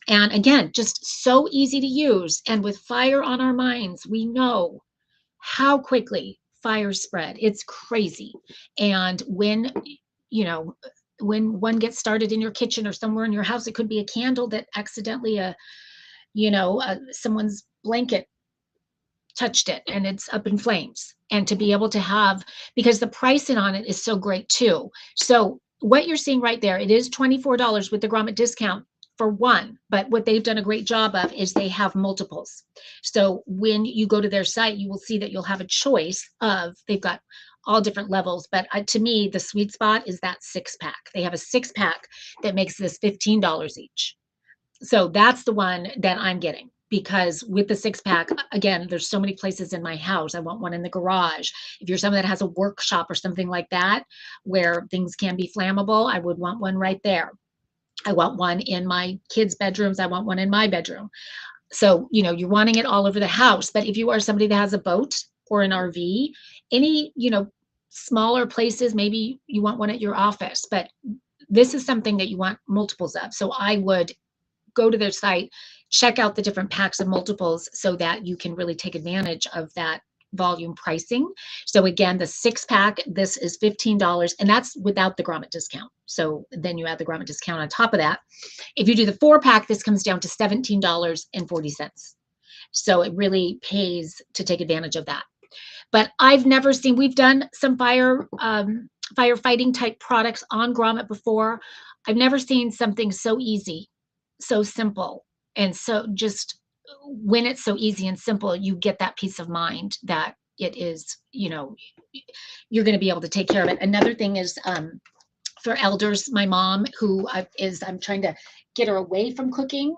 And again, just so easy to use. And with fire on our minds, we know how quickly fires spread. It's crazy. And when, you know, when one gets started in your kitchen or somewhere in your house, it could be a candle that accidentally, someone's blanket touched it and it's up in flames. And to be able to have, because the pricing on it is so great too. So what you're seeing right there, it is $24 with the Grommet discount for one, but what they've done a great job of is they have multiples. So when you go to their site, you will see that you'll have a choice of, they've got all different levels, but to me, the sweet spot is that 6-pack. They have a 6-pack that makes this $15 each. So that's the one that I'm getting, because with the 6-pack, again, there's so many places in my house. I want one in the garage. If you're someone that has a workshop or something like that, where things can be flammable, I would want one right there. I want one in my kids' bedrooms. I want one in my bedroom. So, you know, you're wanting it all over the house. But if you are somebody that has a boat or an RV, any, you know, smaller places, maybe you want one at your office, but this is something that you want multiples of. So I would go to their site, check out the different packs of multiples so that you can really take advantage of that volume pricing. So again, the 6-pack, this is $15, and that's without the Grommet discount. So then you add the Grommet discount on top of that. If you do the 4-pack, this comes down to $17.40. So it really pays to take advantage of that. But I've never seen, we've done some firefighting type products on Grommet before. I've never seen something so easy, so simple, and so just when it's so easy and simple, you get that peace of mind that it is, you know, you're going to be able to take care of it. Another thing is for elders, my mom, who I'm trying to get her away from cooking.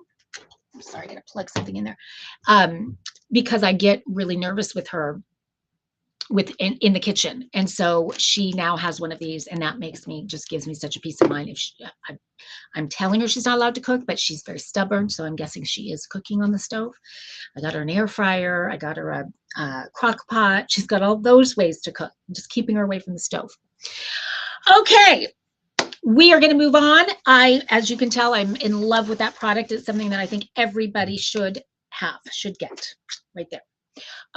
I'm sorry, I got to plug something in there, because I get really nervous with her in the kitchen. And so she now has one of these, and that gives me such a peace of mind. If I'm telling her she's not allowed to cook, but she's very stubborn. So I'm guessing she is cooking on the stove. I got her an air fryer. I got her a crock pot. She's got all those ways to cook. I'm just keeping her away from the stove. Okay. We are going to move on. As you can tell, I'm in love with that product. It's something that I think everybody should get right there.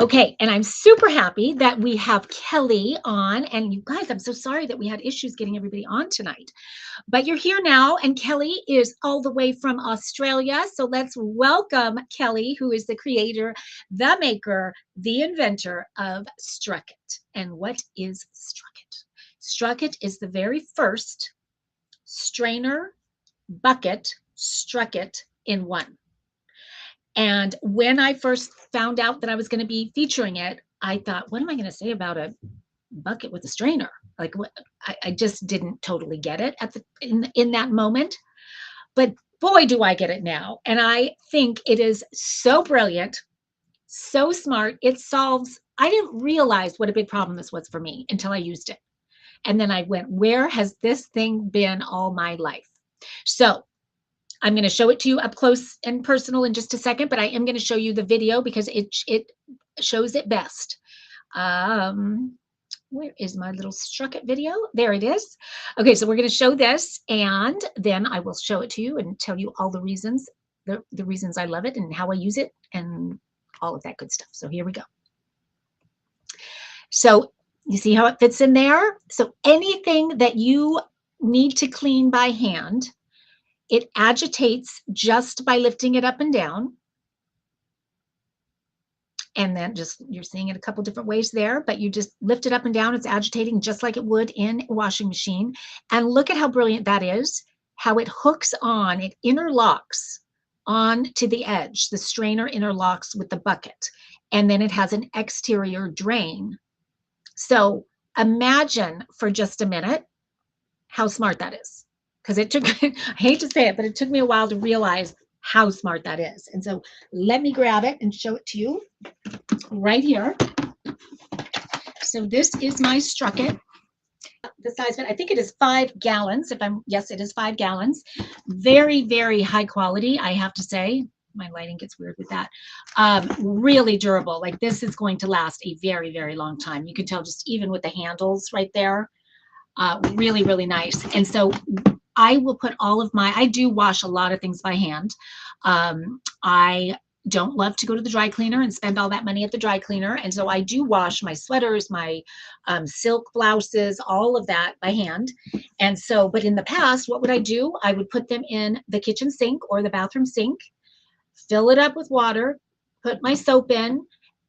Okay, and I'm super happy that we have Kelly on. And you guys, I'm so sorry that we had issues getting everybody on tonight. But you're here now, and Kelly is all the way from Australia. So let's welcome Kelly, who is the creator, the maker, the inventor of Strucket. And what is Strucket? Strucket is the very first strainer bucket Strucket in one. And when I first found out that I was going to be featuring it, I thought, what am I going to say about a bucket with a strainer? Like, what? I just didn't totally get it in that moment. But boy, do I get it now. And I think it is so brilliant, so smart. It solves, I didn't realize what a big problem this was for me until I used it. And then I went, where has this thing been all my life? So I'm going to show it to you up close and personal in just a second, but I am going to show you the video because it shows it best. Where is my little Strucket video? There it is. Okay, so we're going to show this, and then I will show it to you and tell you all the reasons, the reasons I love it and how I use it and all of that good stuff. So here we go. So you see how it fits in there? So anything that you need to clean by hand. It agitates just by lifting it up and down. And then just, you're seeing it a couple different ways there, but you just lift it up and down. It's agitating just like it would in a washing machine. And look at how brilliant that is, how it hooks on, it interlocks on to the edge. The strainer interlocks with the bucket. And then it has an exterior drain. So imagine for just a minute how smart that is. Because it took, I hate to say it, but it took me a while to realize how smart that is. And so let me grab it and show it to you right here. So this is my Strucket. The size of it, I think it is 5 gallons. Yes, it is 5 gallons. Very, very high quality, I have to say. My lighting gets weird with that. Really durable. Like, this is going to last a very, very long time. You can tell just even with the handles right there. Really, really nice. And so I will put all of I do wash a lot of things by hand. I don't love to go to the dry cleaner and spend all that money at the dry cleaner. And so I do wash my sweaters, my silk blouses, all of that by hand. And so, but in the past, what would I do? I would put them in the kitchen sink or the bathroom sink, fill it up with water, put my soap in,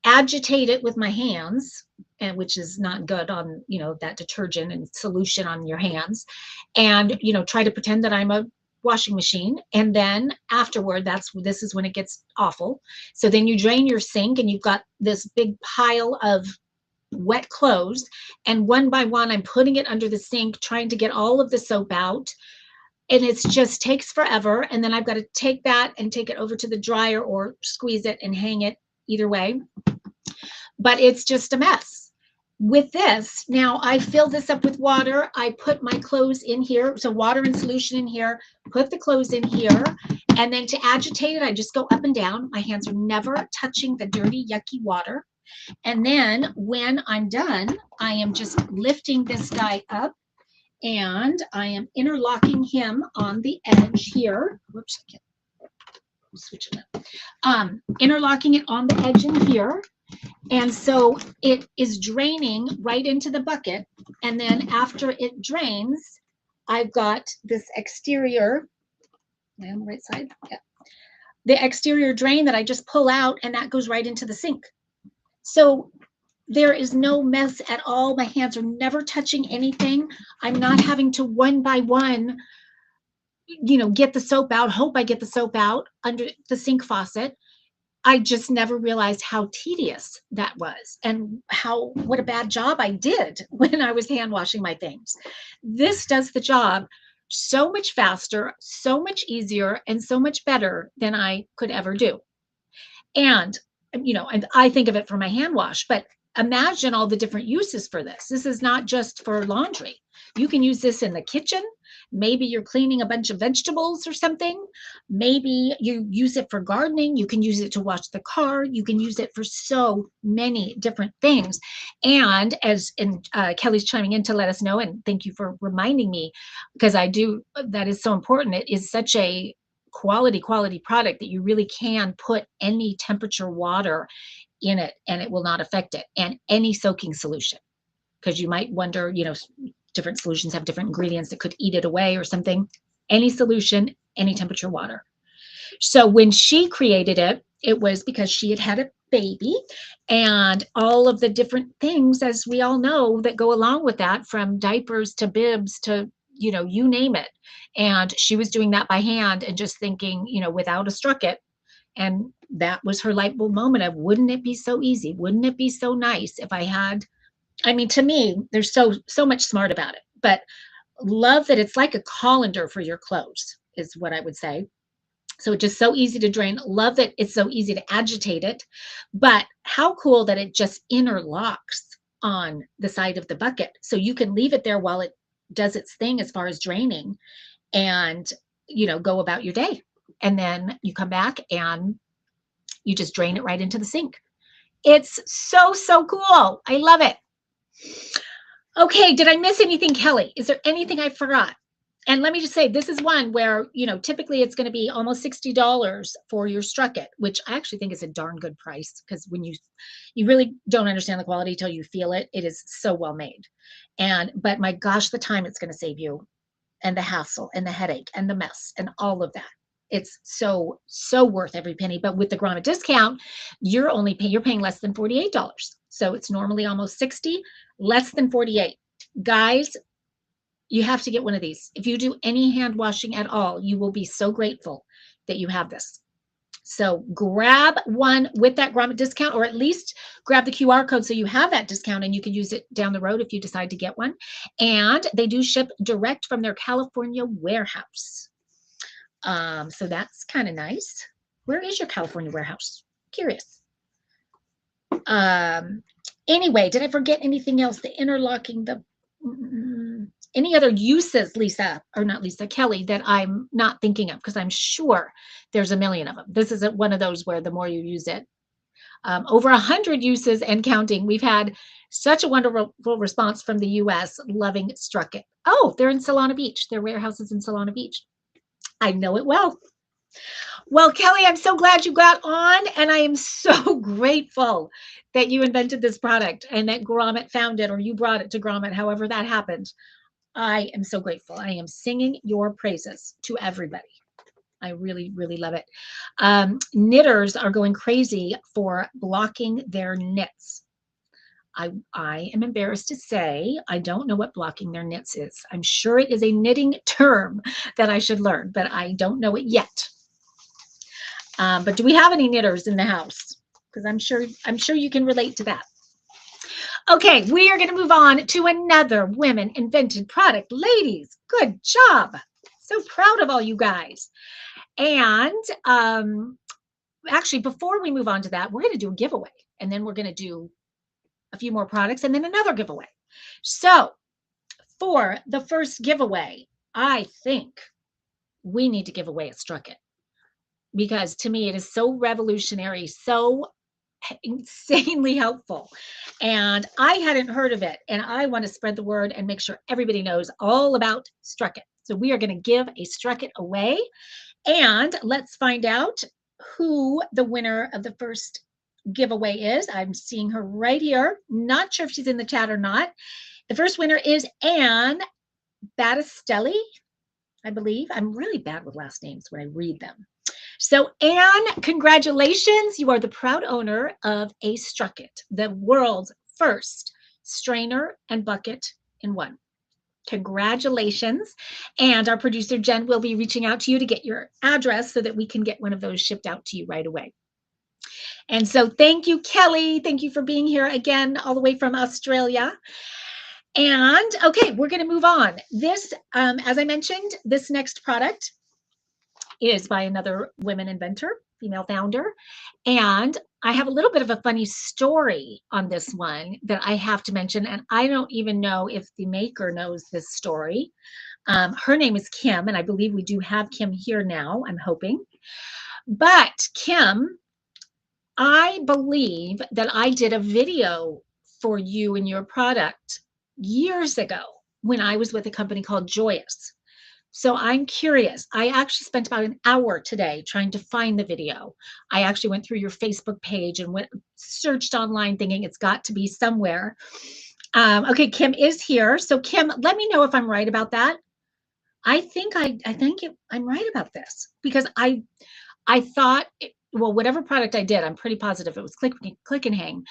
agitate it with my hands, and which is not good on, that detergent and solution on your hands, and, try to pretend that I'm a washing machine. And then afterward, this is when it gets awful. So then you drain your sink and you've got this big pile of wet clothes, and one by one, I'm putting it under the sink, trying to get all of the soap out. And it just takes forever. And then I've got to take that and take it over to the dryer or squeeze it and hang it, either way. But it's just a mess. With this, now I fill this up with water. I put my clothes in here. So water and solution in here, put the clothes in here. And then to agitate it, I just go up and down. My hands are never touching the dirty, yucky water. And then when I'm done, I am just lifting this guy up and I am interlocking him on the edge here. Whoops, I can't switch it up. Interlocking it on the edge in here. And so it is draining right into the bucket. And then after it drains, I've got this exterior, am I on the right side? Yeah. The exterior drain that I just pull out, and that goes right into the sink. So there is no mess at all. My hands are never touching anything. I'm not having to one by one, get the soap out, hope I get the soap out under the sink faucet. I just never realized how tedious that was and what a bad job I did when I was hand washing my things. This does the job so much faster, so much easier, and so much better than I could ever do. And, I think of it for my hand wash, but imagine all the different uses for this. This is not just for laundry. You can use this in the kitchen. Maybe you're cleaning a bunch of vegetables or something. Maybe you use it for gardening. You can use it to wash the car. You can use it for so many different things. And Kelly's chiming in to let us know, and thank you for reminding me, because that is so important. It is such a quality product that you really can put any temperature water in it and it will not affect it, and any soaking solution, because you might wonder, different solutions have different ingredients that could eat it away or something. Any solution, any temperature water. So when she created it, it was because she had had a baby and all of the different things, as we all know, that go along with that, from diapers to bibs to, you name it. And she was doing that by hand and just thinking, without a Strucket. And that was her light bulb moment of, wouldn't it be so easy? Wouldn't it be so nice if I had, to me, there's so much smart about it, but love that it's like a colander for your clothes is what I would say. So it's just so easy to drain. Love that it's so easy to agitate it, but how cool that it just interlocks on the side of the bucket. So you can leave it there while it does its thing as far as draining, and, go about your day. And then you come back and you just drain it right into the sink. It's so cool. I love it. Okay, did I miss anything, Kelly? Is there anything I forgot? And let me just say, this is one where, typically it's going to be almost $60 for your Strucket, which I actually think is a darn good price, because when you really don't understand the quality till you feel it. It is so well made. But my gosh, the time it's going to save you. and the hassle and the headache and the mess and all of that. It's so worth every penny. But with the Grommet discount, you're paying less than $48. So it's normally almost 60, less than 48. Guys, you have to get one of these. If you do any hand washing at all, you will be so grateful that you have this. So grab one with that Grommet discount, or at least grab the QR code so you have that discount and you can use it down the road if you decide to get one. And they do ship direct from their California warehouse. So that's kind of nice. Where is your California warehouse? Curious. Anyway, did I forget anything else? The interlocking, any other uses, Lisa, or not Lisa, Kelly, that I'm not thinking of? Because I'm sure there's a million of them. This isn't one of those where the more you use it. Over 100 uses and counting. We've had such a wonderful response from the US, loving Struck It. Oh, they're in Solana Beach. Their warehouse is in Solana Beach. I know it well. Well, Kelly, I'm so glad you got on, and I am so grateful that you invented this product and that Grommet found it, or you brought it to Grommet, however that happened. I am so grateful. I am singing your praises to everybody. I really, really love it. Knitters are going crazy for blocking their knits. I am embarrassed to say I don't know what blocking their knits is. I'm sure it is a knitting term that I should learn, but I don't know it yet. But do we have any knitters in the house? Because I'm sure you can relate to that. Okay, we are going to move on to another women invented product. Ladies, good job. So proud of all you guys. And actually, before we move on to that, we're going to do a giveaway. And then we're going to do a few more products and then another giveaway. So for the first giveaway, I think we need to give away a Struck It. Because to me, it is so revolutionary, so insanely helpful. And I hadn't heard of it. And I want to spread the word and make sure everybody knows all about Struck It. So we are going to give a Struck It away. And let's find out who the winner of the first giveaway is. I'm seeing her right here. Not sure if she's in the chat or not. The first winner is Anne Battistelli, I believe. I'm really bad with last names when I read them. So Anne, congratulations. You are the proud owner of a Struck It, the world's first strainer and bucket in one. Congratulations. And our producer, Jen, will be reaching out to you to get your address so that we can get one of those shipped out to you right away. And so thank you, Kelly. Thank you for being here again, all the way from Australia. And okay, we're going to move on. This, as I mentioned, this next product is by another women inventor, female founder. And I have a little bit of a funny story on this one that I have to mention. And I don't even know if the maker knows this story. Her name is Kim, and I believe we do have Kim here now, I'm hoping. But Kim, I believe that I did a video for you and your product years ago when I was with a company called Joyous. So I'm curious. I actually spent about an hour today trying to find the video. I actually went through your Facebook page and searched online thinking it's got to be somewhere. Okay, Kim is here. So Kim, let me know if I'm right about that. I think I'm right about this because I thought, well, whatever product I did, I'm pretty positive it was Click and Hang.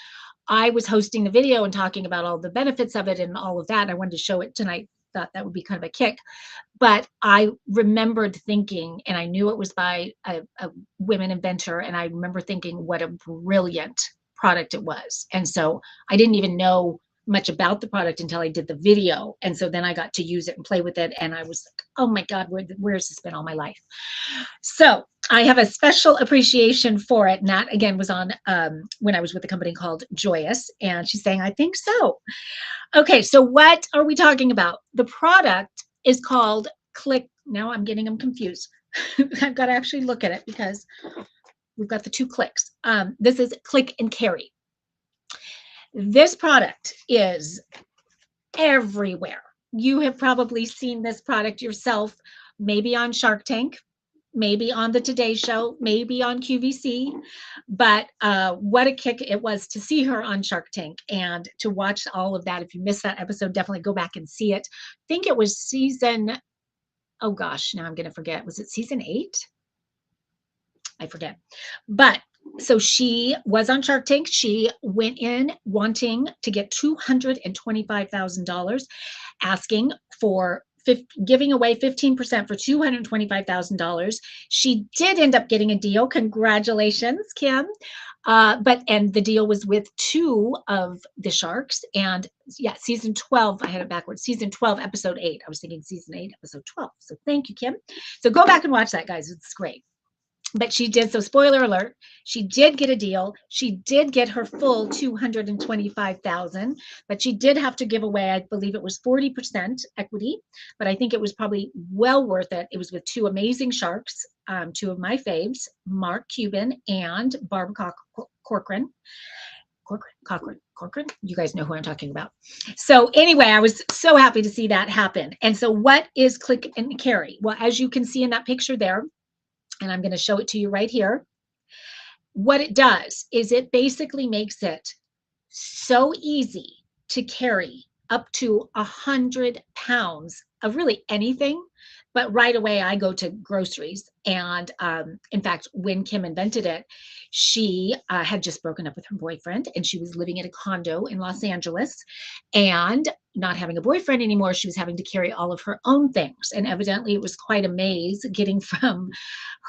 I was hosting the video and talking about all the benefits of it and all of that. I wanted to show it tonight. Thought that would be kind of a kick. But I remembered thinking, and I knew it was by a women inventor, and I remember thinking what a brilliant product it was. And so I didn't even know much about the product until I did the video. And so then I got to use it and play with it. And I was like, oh my God, where's this been all my life? So I have a special appreciation for it. And that, again, was on when I was with a company called Joyous. And she's saying, I think so. Okay, so what are we talking about? The product is called Click. Now I'm getting them confused. I've got to actually look at it because we've got the two clicks. This is Click and Carry. This product is everywhere. You have probably seen this product yourself, maybe on Shark Tank, maybe on the Today Show, maybe on QVC, but what a kick it was to see her on Shark Tank and to watch all of that. If you missed that episode, definitely go back and see it. I think it was season oh gosh, now I'm going to forget. Was it season 8? I forget. But so she was on Shark Tank. She went in wanting to get $225,000, asking for giving away 15% for $225,000. She did end up getting a deal. Congratulations, Kim. And the deal was with 2 of the sharks. And yeah, season 12, I had it backwards. Season 12, episode 8. I was thinking season 8, episode 12. So thank you, Kim. So go back and watch that, guys. It's great. But she did, so spoiler alert, she did get a deal. She did get her full 225,000, but she did have to give away, I believe it was 40% equity, but I think it was probably well worth it. It was with 2 amazing sharks, 2 of my faves, Mark Cuban and Barbara Corcoran. Corcoran, you guys know who I'm talking about. So anyway, I was so happy to see that happen. And so what is click and carry? Well, as you can see in that picture there, and I'm going to show it to you right here. What it does is it basically makes it so easy to carry up to 100 pounds of really anything. But right away, I go to groceries. And in fact, when Kim invented it, she had just broken up with her boyfriend and she was living in a condo in Los Angeles and not having a boyfriend anymore. She was having to carry all of her own things. And evidently, it was quite a maze getting from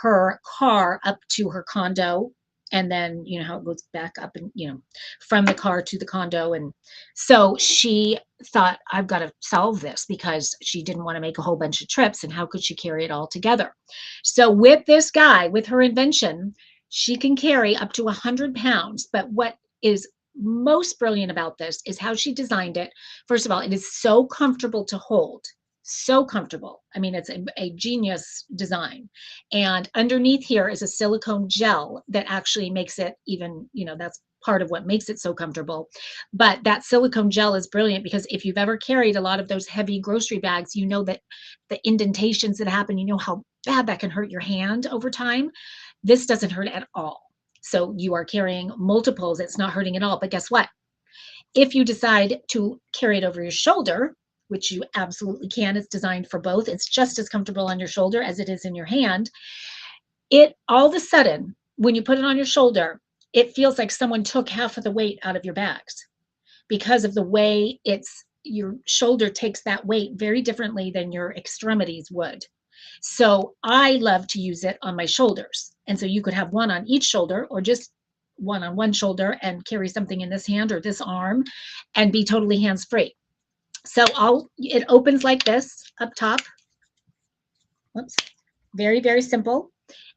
her car up to her condo. And then, you know, how it goes back up and, you know, from the car to the condo. And so she thought, I've got to solve this because she didn't want to make a whole bunch of trips. And how could she carry it all together? So with this guy, with her invention, she can carry up to 100 pounds. But what is most brilliant about this is how she designed it. First of all, it is so comfortable to hold. So comfortable. I mean, it's a genius design. And underneath here is a silicone gel that actually makes it even, you know, that's part of what makes it so comfortable. But that silicone gel is brilliant because if you've ever carried a lot of those heavy grocery bags, you know that the indentations that happen, you know how bad that can hurt your hand over time. This doesn't hurt at all. So you are carrying multiples. It's not hurting at all. But guess what? If you decide to carry it over your shoulder, which you absolutely can. It's designed for both. It's just as comfortable on your shoulder as it is in your hand. It all of a sudden, when you put it on your shoulder, it feels like someone took half of the weight out of your bags because of the way your shoulder takes that weight very differently than your extremities would. So I love to use it on my shoulders. And so you could have one on each shoulder or just one on one shoulder and carry something in this hand or this arm and be totally hands-free. So it opens like this up top. Whoops. Very, very simple.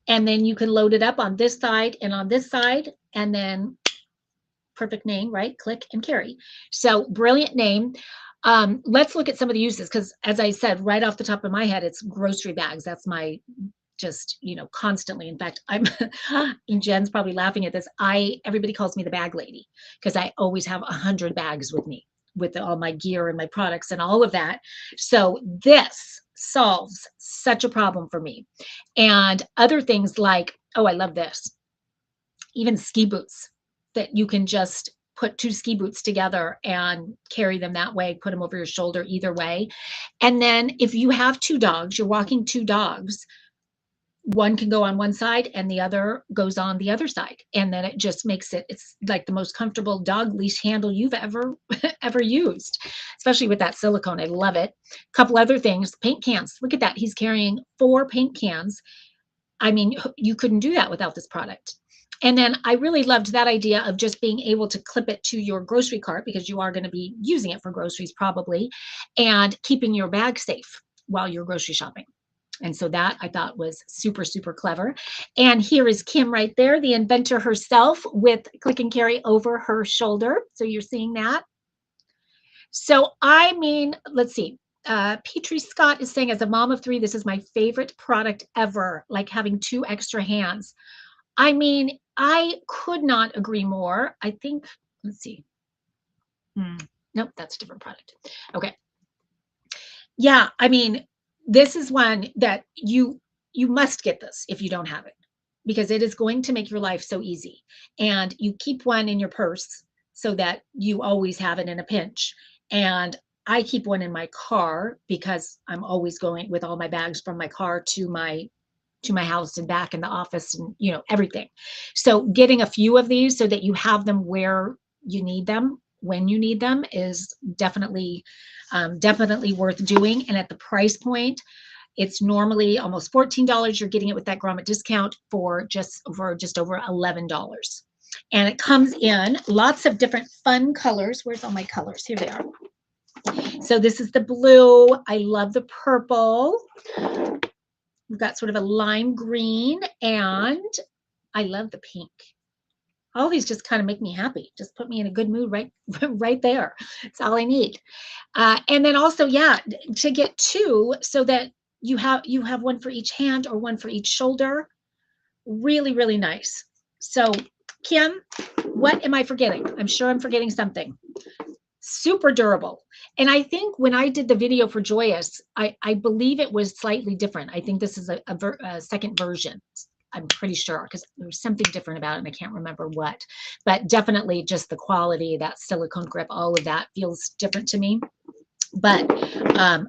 And then you can load it up on this side and on this side. And then perfect name, right? Click and carry. So brilliant name. Let's look at some of the uses because as I said, right off the top of my head, it's grocery bags. That's my just, you know, constantly. In fact, and Jen's probably laughing at this. Everybody calls me the bag lady because I always have 100 bags with me with all my gear and my products and all of that. So this solves such a problem for me. And other things like, oh, I love this. Even ski boots that you can just put 2 ski boots together and carry them that way, put them over your shoulder either way. And then if you have 2 dogs, you're walking 2 dogs, one can go on one side and the other goes on the other side. And then it just makes it's like the most comfortable dog leash handle you've ever used, especially with that silicone. I love it. A couple other things, paint cans. Look at that. He's carrying 4 paint cans. I mean, you couldn't do that without this product. And then I really loved that idea of just being able to clip it to your grocery cart because you are going to be using it for groceries probably, and keeping your bag safe while you're grocery shopping. And so that I thought was super, super clever. And here is Kim right there, the inventor herself with click and carry over her shoulder. So you're seeing that. So, I mean, let's see. Petrie Scott is saying, as a mom of 3, this is my favorite product ever, like having 2 extra hands. I mean, I could not agree more. I think, let's see. Nope, that's a different product. Okay. Yeah, I mean, this is one that you must get this if you don't have it, because it is going to make your life so easy. And you keep one in your purse so that you always have it in a pinch. And I keep one in my car because I'm always going with all my bags from my car to my house and back in the office and everything. So getting a few of these so that you have them where you need them when you need them is definitely worth doing. And at the price point, it's normally almost $14. You're getting it with that Grommet discount for just over $11. And it comes in lots of different fun colors. Where's all my colors? Here they are. So this is the blue. I love the purple. We've got sort of a lime green, and I love the pink. All these just kind of make me happy. Just put me in a good mood right there. That's all I need. And then also, yeah, to get two so that you have one for each hand or one for each shoulder. Really, really nice. So, Kim, what am I forgetting? I'm sure I'm forgetting something. Super durable. And I think when I did the video for Joyous, I believe it was slightly different. I think this is a second version. I'm pretty sure because there's something different about it and I can't remember what. But definitely just the quality, that silicone grip, all of that feels different to me. But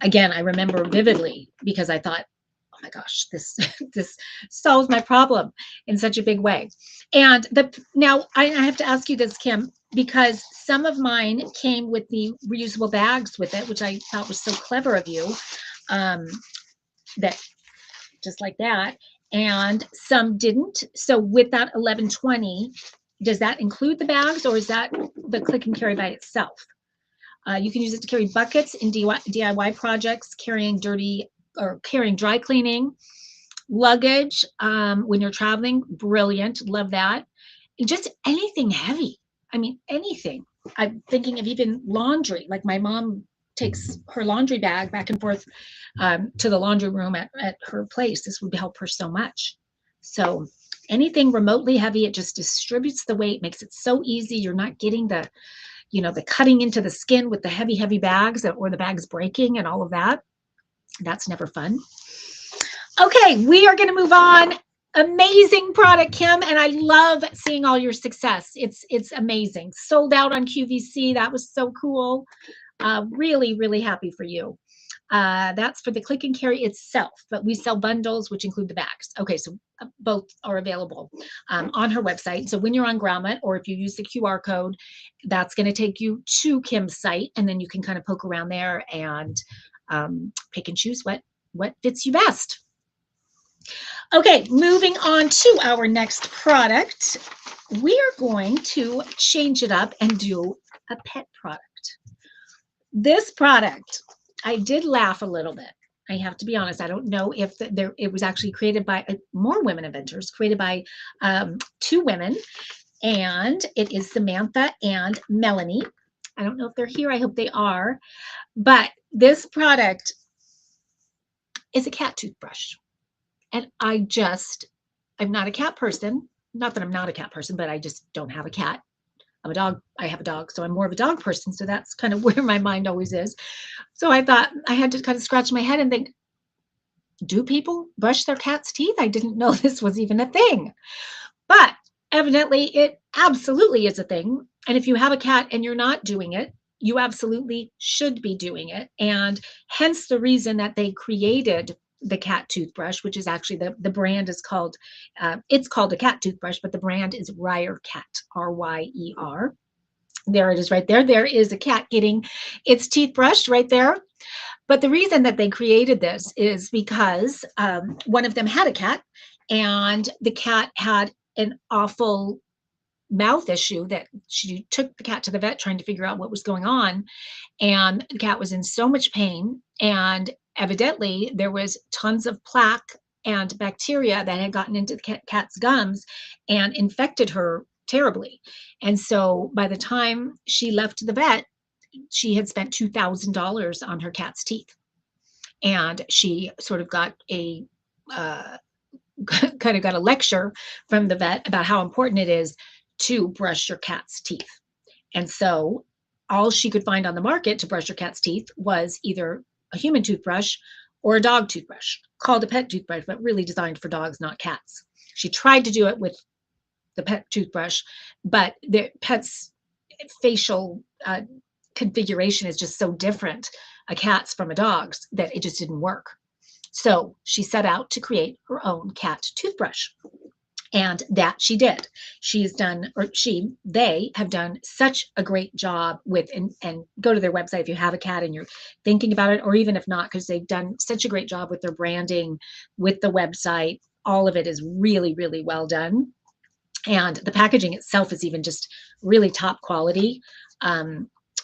again, I remember vividly because I thought, oh my gosh, this this solves my problem in such a big way. And now I have to ask you this, Kim, because some of mine came with the reusable bags with it, which I thought was so clever of you. That just like that, and some didn't. So with that 1120, does that include the bags, or is that the click and carry by itself? You can use it to carry buckets in DIY projects, carrying dry cleaning, luggage when you're traveling. Brilliant. Love that. And just anything heavy. I mean, anything. I'm thinking of even laundry. Like my mom takes her laundry bag back and forth to the laundry room at her place. This would help her so much. So anything remotely heavy, it just distributes the weight, makes it so easy. You're not getting the cutting into the skin with the heavy bags or the bags breaking and all of that. That's never fun. Okay, we are going to move on. Amazing product, Kim, and I love seeing all your success. It's amazing. Sold out on QVC. That was so cool. Really, really happy for you. That's for the click and carry itself, but we sell bundles, which include the bags. Okay, so both are available on her website. So when you're on Grommet, or if you use the QR code, that's going to take you to Kim's site, and then you can kind of poke around there and pick and choose what fits you best. Okay, moving on to our next product. We are going to change it up and do a pet product. This product, I did laugh a little bit. I have to be honest. I don't know if it was actually created by more women inventors, created by two women, and it is Samantha and Melanie. I don't know if they're here. I hope they are. But this product is a cat toothbrush. And I'm not a cat person. Not that I'm not a cat person, but I just don't have a cat. I'm a dog. I have a dog, so I'm more of a dog person. So that's kind of where my mind always is. So I thought I had to kind of scratch my head and think, do people brush their cat's teeth? I didn't know this was even a thing. But evidently, it absolutely is a thing. And if you have a cat and you're not doing it, you absolutely should be doing it. And hence the reason that they created the cat toothbrush, which is actually the brand is called, it's called a cat toothbrush, but the brand is Ryer Cat, R-Y-E-R. There it is right there. There is a cat getting its teeth brushed right there. But the reason that they created this is because one of them had a cat, and the cat had an awful mouth issue that she took the cat to the vet trying to figure out what was going on. And the cat was in so much pain, and evidently there was tons of plaque and bacteria that had gotten into the cat's gums and infected her terribly. And so by the time she left the vet, she had spent $2,000 on her cat's teeth. And she sort of got a lecture from the vet about how important it is to brush your cat's teeth. And so all she could find on the market to brush her cat's teeth was either a human toothbrush or a dog toothbrush, called a pet toothbrush, but really designed for dogs, not cats. She tried to do it with the pet toothbrush, but the pet's facial configuration is just so different, a cat's from a dog's, that it just didn't work. So she set out to create her own cat toothbrush. And that she did. She's done, or they have done such a great job with, and go to their website if you have a cat and you're thinking about it, or even if not, because they've done such a great job with their branding, with the website. All of it is really, really well done. And the packaging itself is even just really top quality.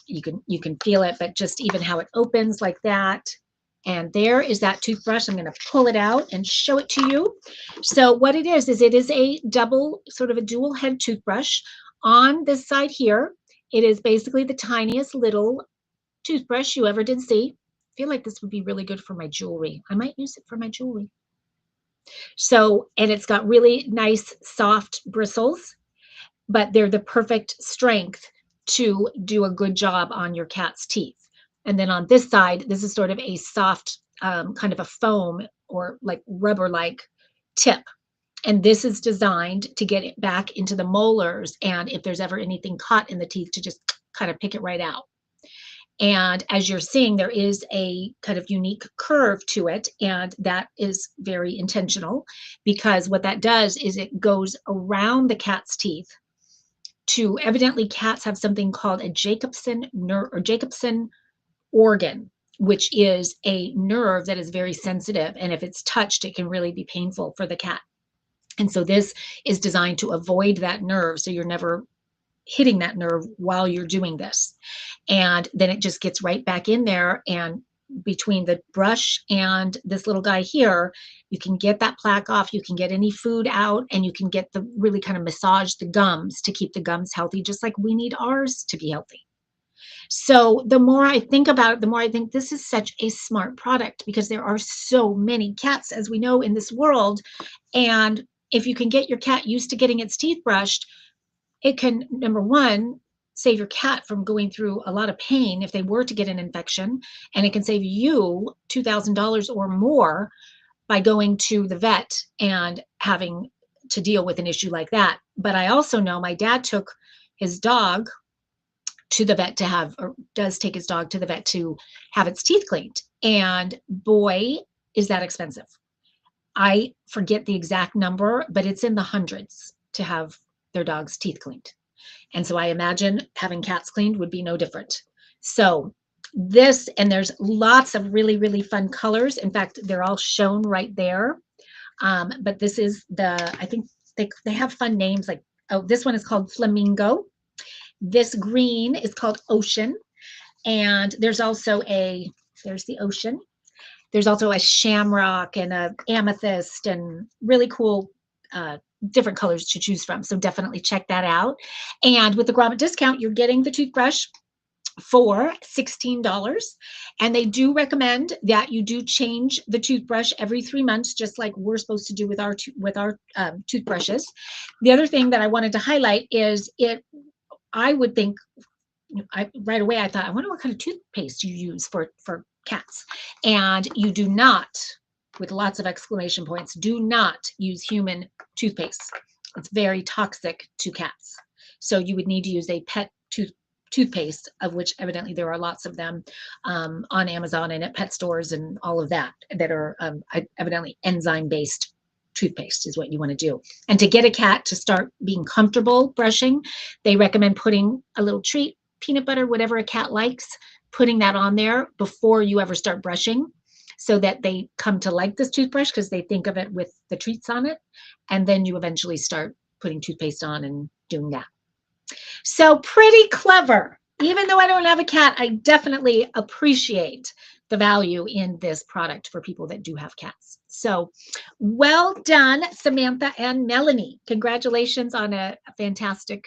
You can feel it, but just even how it opens like that. And there is that toothbrush. I'm going to pull it out and show it to you. So what it is it is a double, sort of a dual head toothbrush. On this side here, it is basically the tiniest little toothbrush you ever did see. I feel like this would be really good for my jewelry. I might use it for my jewelry. So, and it's got really nice soft bristles, but they're the perfect strength to do a good job on your cat's teeth. And then on this side, this is sort of a soft, kind of a foam or like rubber-like tip. And this is designed to get it back into the molars. And if there's ever anything caught in the teeth, to just kind of pick it right out. And as you're seeing, there is a kind of unique curve to it. And that is very intentional, because what that does is it goes around the cat's teeth. To evidently, cats have something called a Jacobson nerve, or Jacobson organ, which is a nerve that is very sensitive. And if it's touched, it can really be painful for the cat. And so this is designed to avoid that nerve. So you're never hitting that nerve while you're doing this. And then it just gets right back in there. And between the brush and this little guy here, you can get that plaque off, you can get any food out, and you can get the really kind of massage the gums to keep the gums healthy, just like we need ours to be healthy. So the more I think about it, the more I think this is such a smart product, because there are so many cats, as we know, in this world. And if you can get your cat used to getting its teeth brushed, it can, number one, save your cat from going through a lot of pain if they were to get an infection. And it can save you $2,000 or more by going to the vet and having to deal with an issue like that. But I also know my dad took his dog to the vet to have, or does take his dog to the vet to have its teeth cleaned. And boy, is that expensive. I forget the exact number, but it's in the hundreds to have their dog's teeth cleaned. And so I imagine having cats cleaned would be no different. So this, and there's lots of really, really fun colors. In fact, they're all shown right there. But this is I think they have fun names, like, oh, this one is called Flamingo. This green is called Ocean. And there's also there's the ocean. There's also a shamrock and a amethyst, and really cool different colors to choose from. So definitely check that out. And with the Grommet discount, you're getting the toothbrush for $16. And they do recommend that you do change the toothbrush every 3 months, just like we're supposed to do with our toothbrushes. The other thing that I wanted to highlight is I would think, right away, I thought, I wonder what kind of toothpaste you use for cats. And you do not, with lots of exclamation points, do not use human toothpaste. It's very toxic to cats. So you would need to use a pet toothpaste, of which evidently there are lots of them on Amazon and at pet stores and all of that are evidently enzyme-based toothpaste is what you want to do. And to get a cat to start being comfortable brushing, they recommend putting a little treat, peanut butter, whatever a cat likes, putting that on there before you ever start brushing, so that they come to like this toothbrush because they think of it with the treats on it. And then you eventually start putting toothpaste on and doing that. So pretty clever. Even though I don't have a cat, I definitely appreciate the value in this product for people that do have cats. So well done, Samantha and Melanie. Congratulations on a fantastic,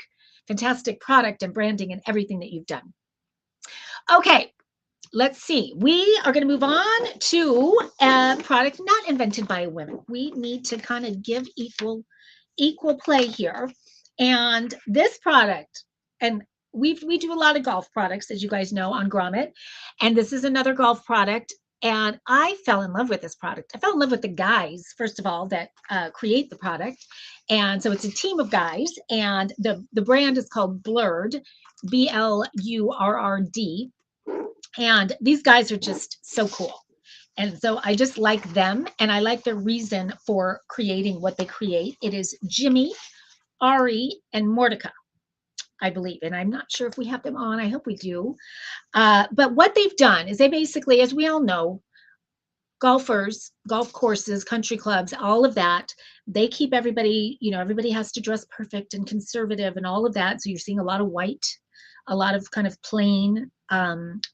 fantastic product and branding and everything that you've done. Okay, let's see. We are going to move on to a product not invented by women. We need to kind of give equal play here. And this product, and we do a lot of golf products, as you guys know, on Grommet. And this is another golf product. And I fell in love with this product. I fell in love with the guys, first of all, that create the product. And so it's a team of guys, and the brand is called Blurred, Blurrd. And these guys are just so cool. And so I just like them, and I like their reason for creating what they create. It is Jimmy, Ari, and Mordecai, I believe. And I'm not sure if we have them on. I hope we do. But what they've done is they basically, as we all know, golfers, golf courses, country clubs, all of that, they keep everybody, everybody has to dress perfect and conservative and all of that. So you're seeing a lot of white, a lot of kind of plain,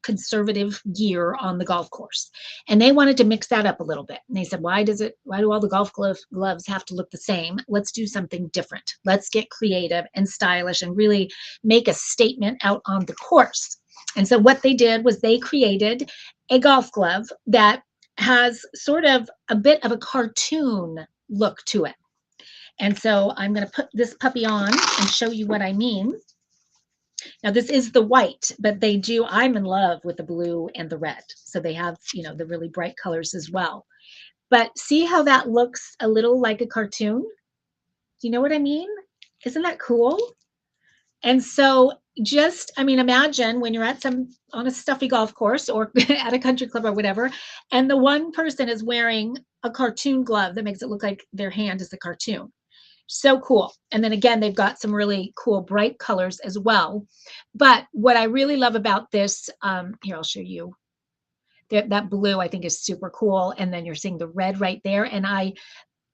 conservative gear on the golf course. And they wanted to mix that up a little bit. And they said, why do all the golf gloves have to look the same? Let's do something different. Let's get creative and stylish and really make a statement out on the course. And so what they did was they created a golf glove that has sort of a bit of a cartoon look to it. And so I'm going to put this puppy on and show you what I mean. Now this is the white, but I'm in love with the blue and the red. So they have, the really bright colors as well. But see how that looks a little like a cartoon? Do you know what I mean? Isn't that cool? And so imagine when you're on a stuffy golf course or at a country club or whatever, and the one person is wearing a cartoon glove that makes it look like their hand is the cartoon. So cool. And then again, they've got some really cool bright colors as well. But what I really love about this, here, I'll show you. That blue, I think, is super cool. And then you're seeing the red right there. And I'm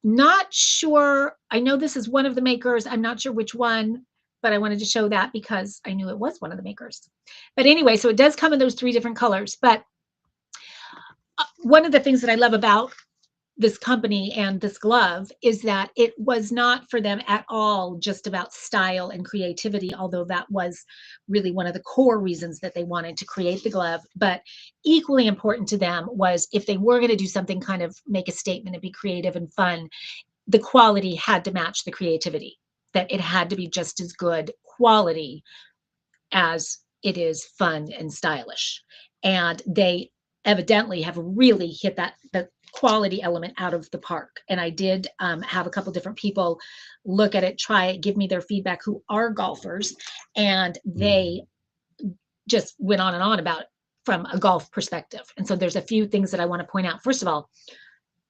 not sure, I know this is one of the makers. I'm not sure which one, but I wanted to show that because I knew it was one of the makers. But anyway, so it does come in those 3 different colors. But one of the things that I love about this company and this glove is that it was not for them at all just about style and creativity, although that was really one of the core reasons that they wanted to create the glove. But equally important to them was, if they were going to do something kind of make a statement and be creative and fun, the quality had to match the creativity, that it had to be just as good quality as it is fun and stylish. And they evidently have really hit the quality element out of the park. And I did have a couple different people look at it, try it, give me their feedback, who are golfers, and they just went on and on about it from a golf perspective. And so there's a few things that I want to point out. First of all,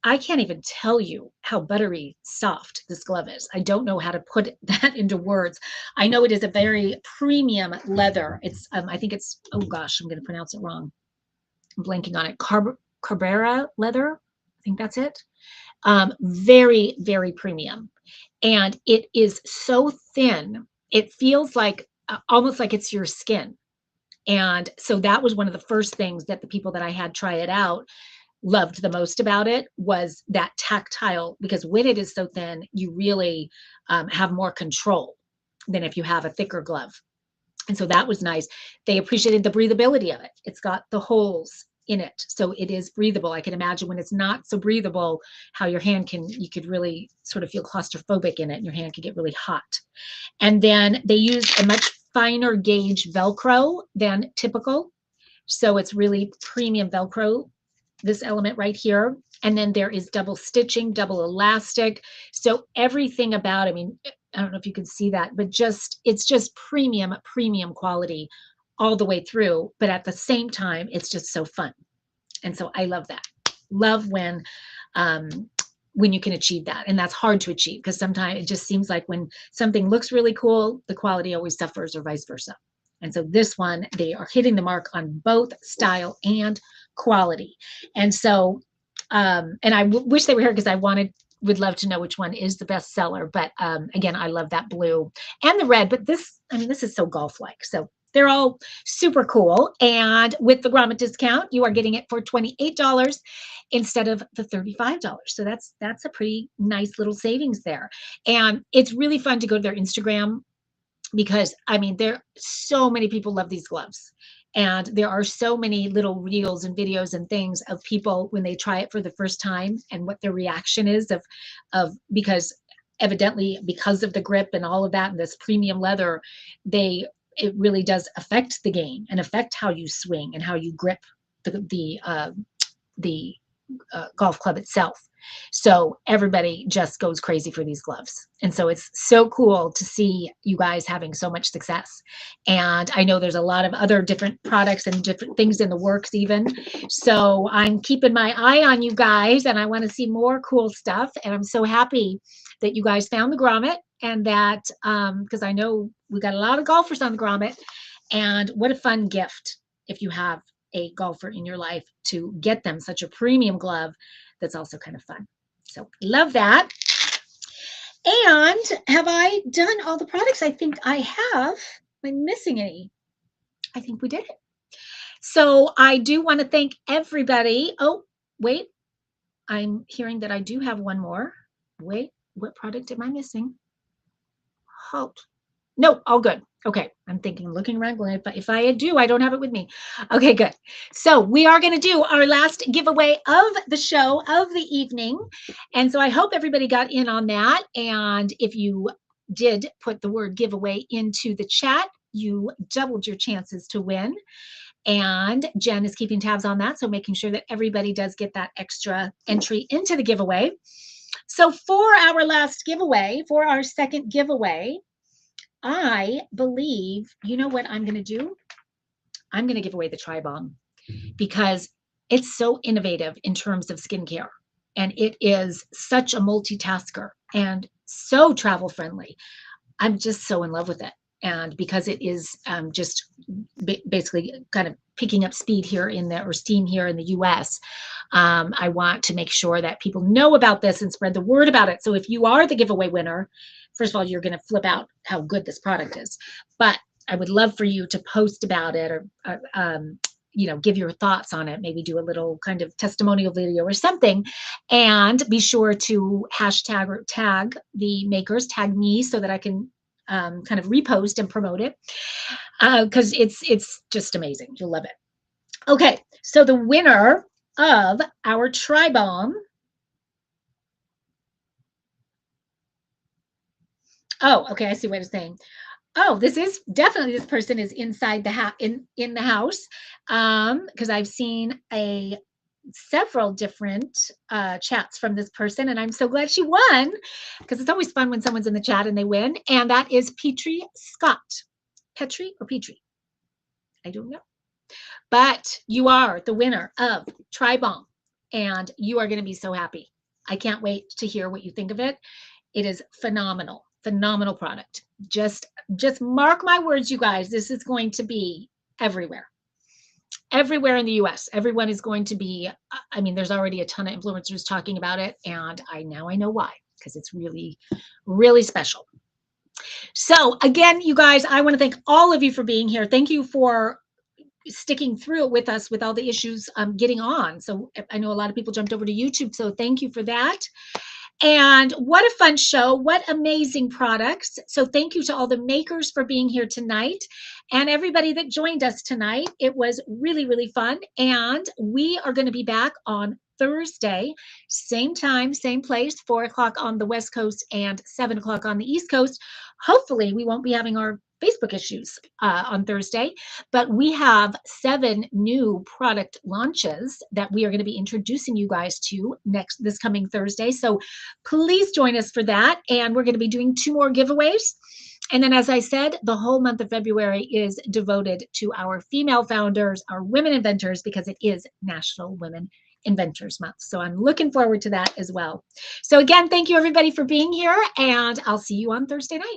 I can't even tell you how buttery soft this glove is. I don't know how to put that into words. I know it is a very premium leather. It's, I think it's, oh gosh, I'm going to pronounce it wrong. I'm blanking on it. Cabrera leather. I think that's it. Very, very premium. And it is so thin. It feels like almost like it's your skin. And so that was one of the first things that the people that I had try it out loved the most about it, was that tactile, because when it is so thin, you really have more control than if you have a thicker glove. And so that was nice. They appreciated the breathability of it. It's got the holes in it, so it is breathable. I can imagine when it's not so breathable, how your hand you could really sort of feel claustrophobic in it, and your hand could get really hot. And then they use a much finer gauge Velcro than typical. So it's really premium Velcro, this element right here. And then there is double stitching, double elastic. So everything about, I don't know if you can see that, but it's just premium quality all the way through. But at the same time, it's just so fun. And so I love that. Love when you can achieve that. And that's hard to achieve, because sometimes it just seems like when something looks really cool, the quality always suffers, or vice versa. And so this one, they are hitting the mark on both style and quality. And so, and I wish they were here, because I would love to know which one is the best seller. But again, I love that blue and the red. But this is so golf-like. So they're all super cool. And with the Grommet discount, you are getting it for $28 instead of the $35. So that's a pretty nice little savings there. And it's really fun to go to their Instagram, because there so many people love these gloves. And there are so many little reels and videos and things of people when they try it for the first time, and what their reaction is because evidently, because of the grip and all of that and this premium leather, it really does affect the game and affect how you swing and how you grip the the golf club itself. So everybody just goes crazy for these gloves. And so it's so cool to see you guys having so much success. And I know there's a lot of other different products and different things in the works even. So I'm keeping my eye on you guys, and I want to see more cool stuff. And I'm so happy that you guys found the Grommet, and that because I know we got a lot of golfers on the Grommet, and what a fun gift if you have a golfer in your life to get them such a premium glove that's also kind of fun. So love that. And have I done all the products? I think I have. Am I missing any? I think we did it. So I do want to thank everybody. Oh, wait. I'm hearing that I do have one more. Wait, what product am I missing? Halt. No, all good. Okay, I'm thinking, looking around, going, if I do, I don't have it with me. Okay, good. So we are going to do our last giveaway of the show of the evening. And so I hope everybody got in on that. And if you did put the word giveaway into the chat, you doubled your chances to win. And Jen is keeping tabs on that, so making sure that everybody does get that extra entry into the giveaway. So for our last giveaway, for our second giveaway, I believe, you know what I'm going to do? I'm going to give away the Tri-Balm because it's so innovative in terms of skincare. And it is such a multitasker and so travel friendly. I'm just so in love with it. And because it is just basically kind of picking up speed here in the, or steam here in the US, I want to make sure that people know about this and spread the word about it. So if you are the giveaway winner, first of all, you're going to flip out how good this product is. But I would love for you to post about it, or you know, give your thoughts on it, maybe do a little kind of testimonial video or something, and be sure to hashtag or tag the makers, tag me, so that I can kind of repost and promote it, because it's just amazing. You'll love it. Okay, so the winner of our Tri-Balm. Oh, okay, I see what it's saying. Oh, this is definitely, this person is inside the house, in the house, because I've seen several different chats from this person, and I'm so glad she won, because it's always fun when someone's in the chat and they win. And that is Petrie Scott. Petrie or Petrie? I don't know. But you are the winner of Tri-Balm, and you are going to be so happy. I can't wait to hear what you think of it. It is phenomenal, phenomenal product. Just mark my words, you guys. This is going to be everywhere. Everywhere in the US, everyone is going to be, I mean, there's already a ton of influencers talking about it, and now I know why, because it's really, really special. So again, you guys, I want to thank all of you for being here. Thank you for sticking through it with us with all the issues getting on. So I know a lot of people jumped over to YouTube, so thank you for that. And what a fun show. What amazing products. So thank you to all the makers for being here tonight, and everybody that joined us tonight. It was really, really fun. And we are going to be back on Thursday, same time, same place, 4 o'clock on the West Coast and 7 o'clock on the East Coast. Hopefully we won't be having our Facebook issues on Thursday, but we have 7 new product launches that we are going to be introducing you guys to this coming Thursday. So please join us for that. And we're going to be doing 2 more giveaways. And then, as I said, the whole month of February is devoted to our female founders, our women inventors, because it is National Women Inventors Month. So I'm looking forward to that as well. So again, thank you everybody for being here, and I'll see you on Thursday night.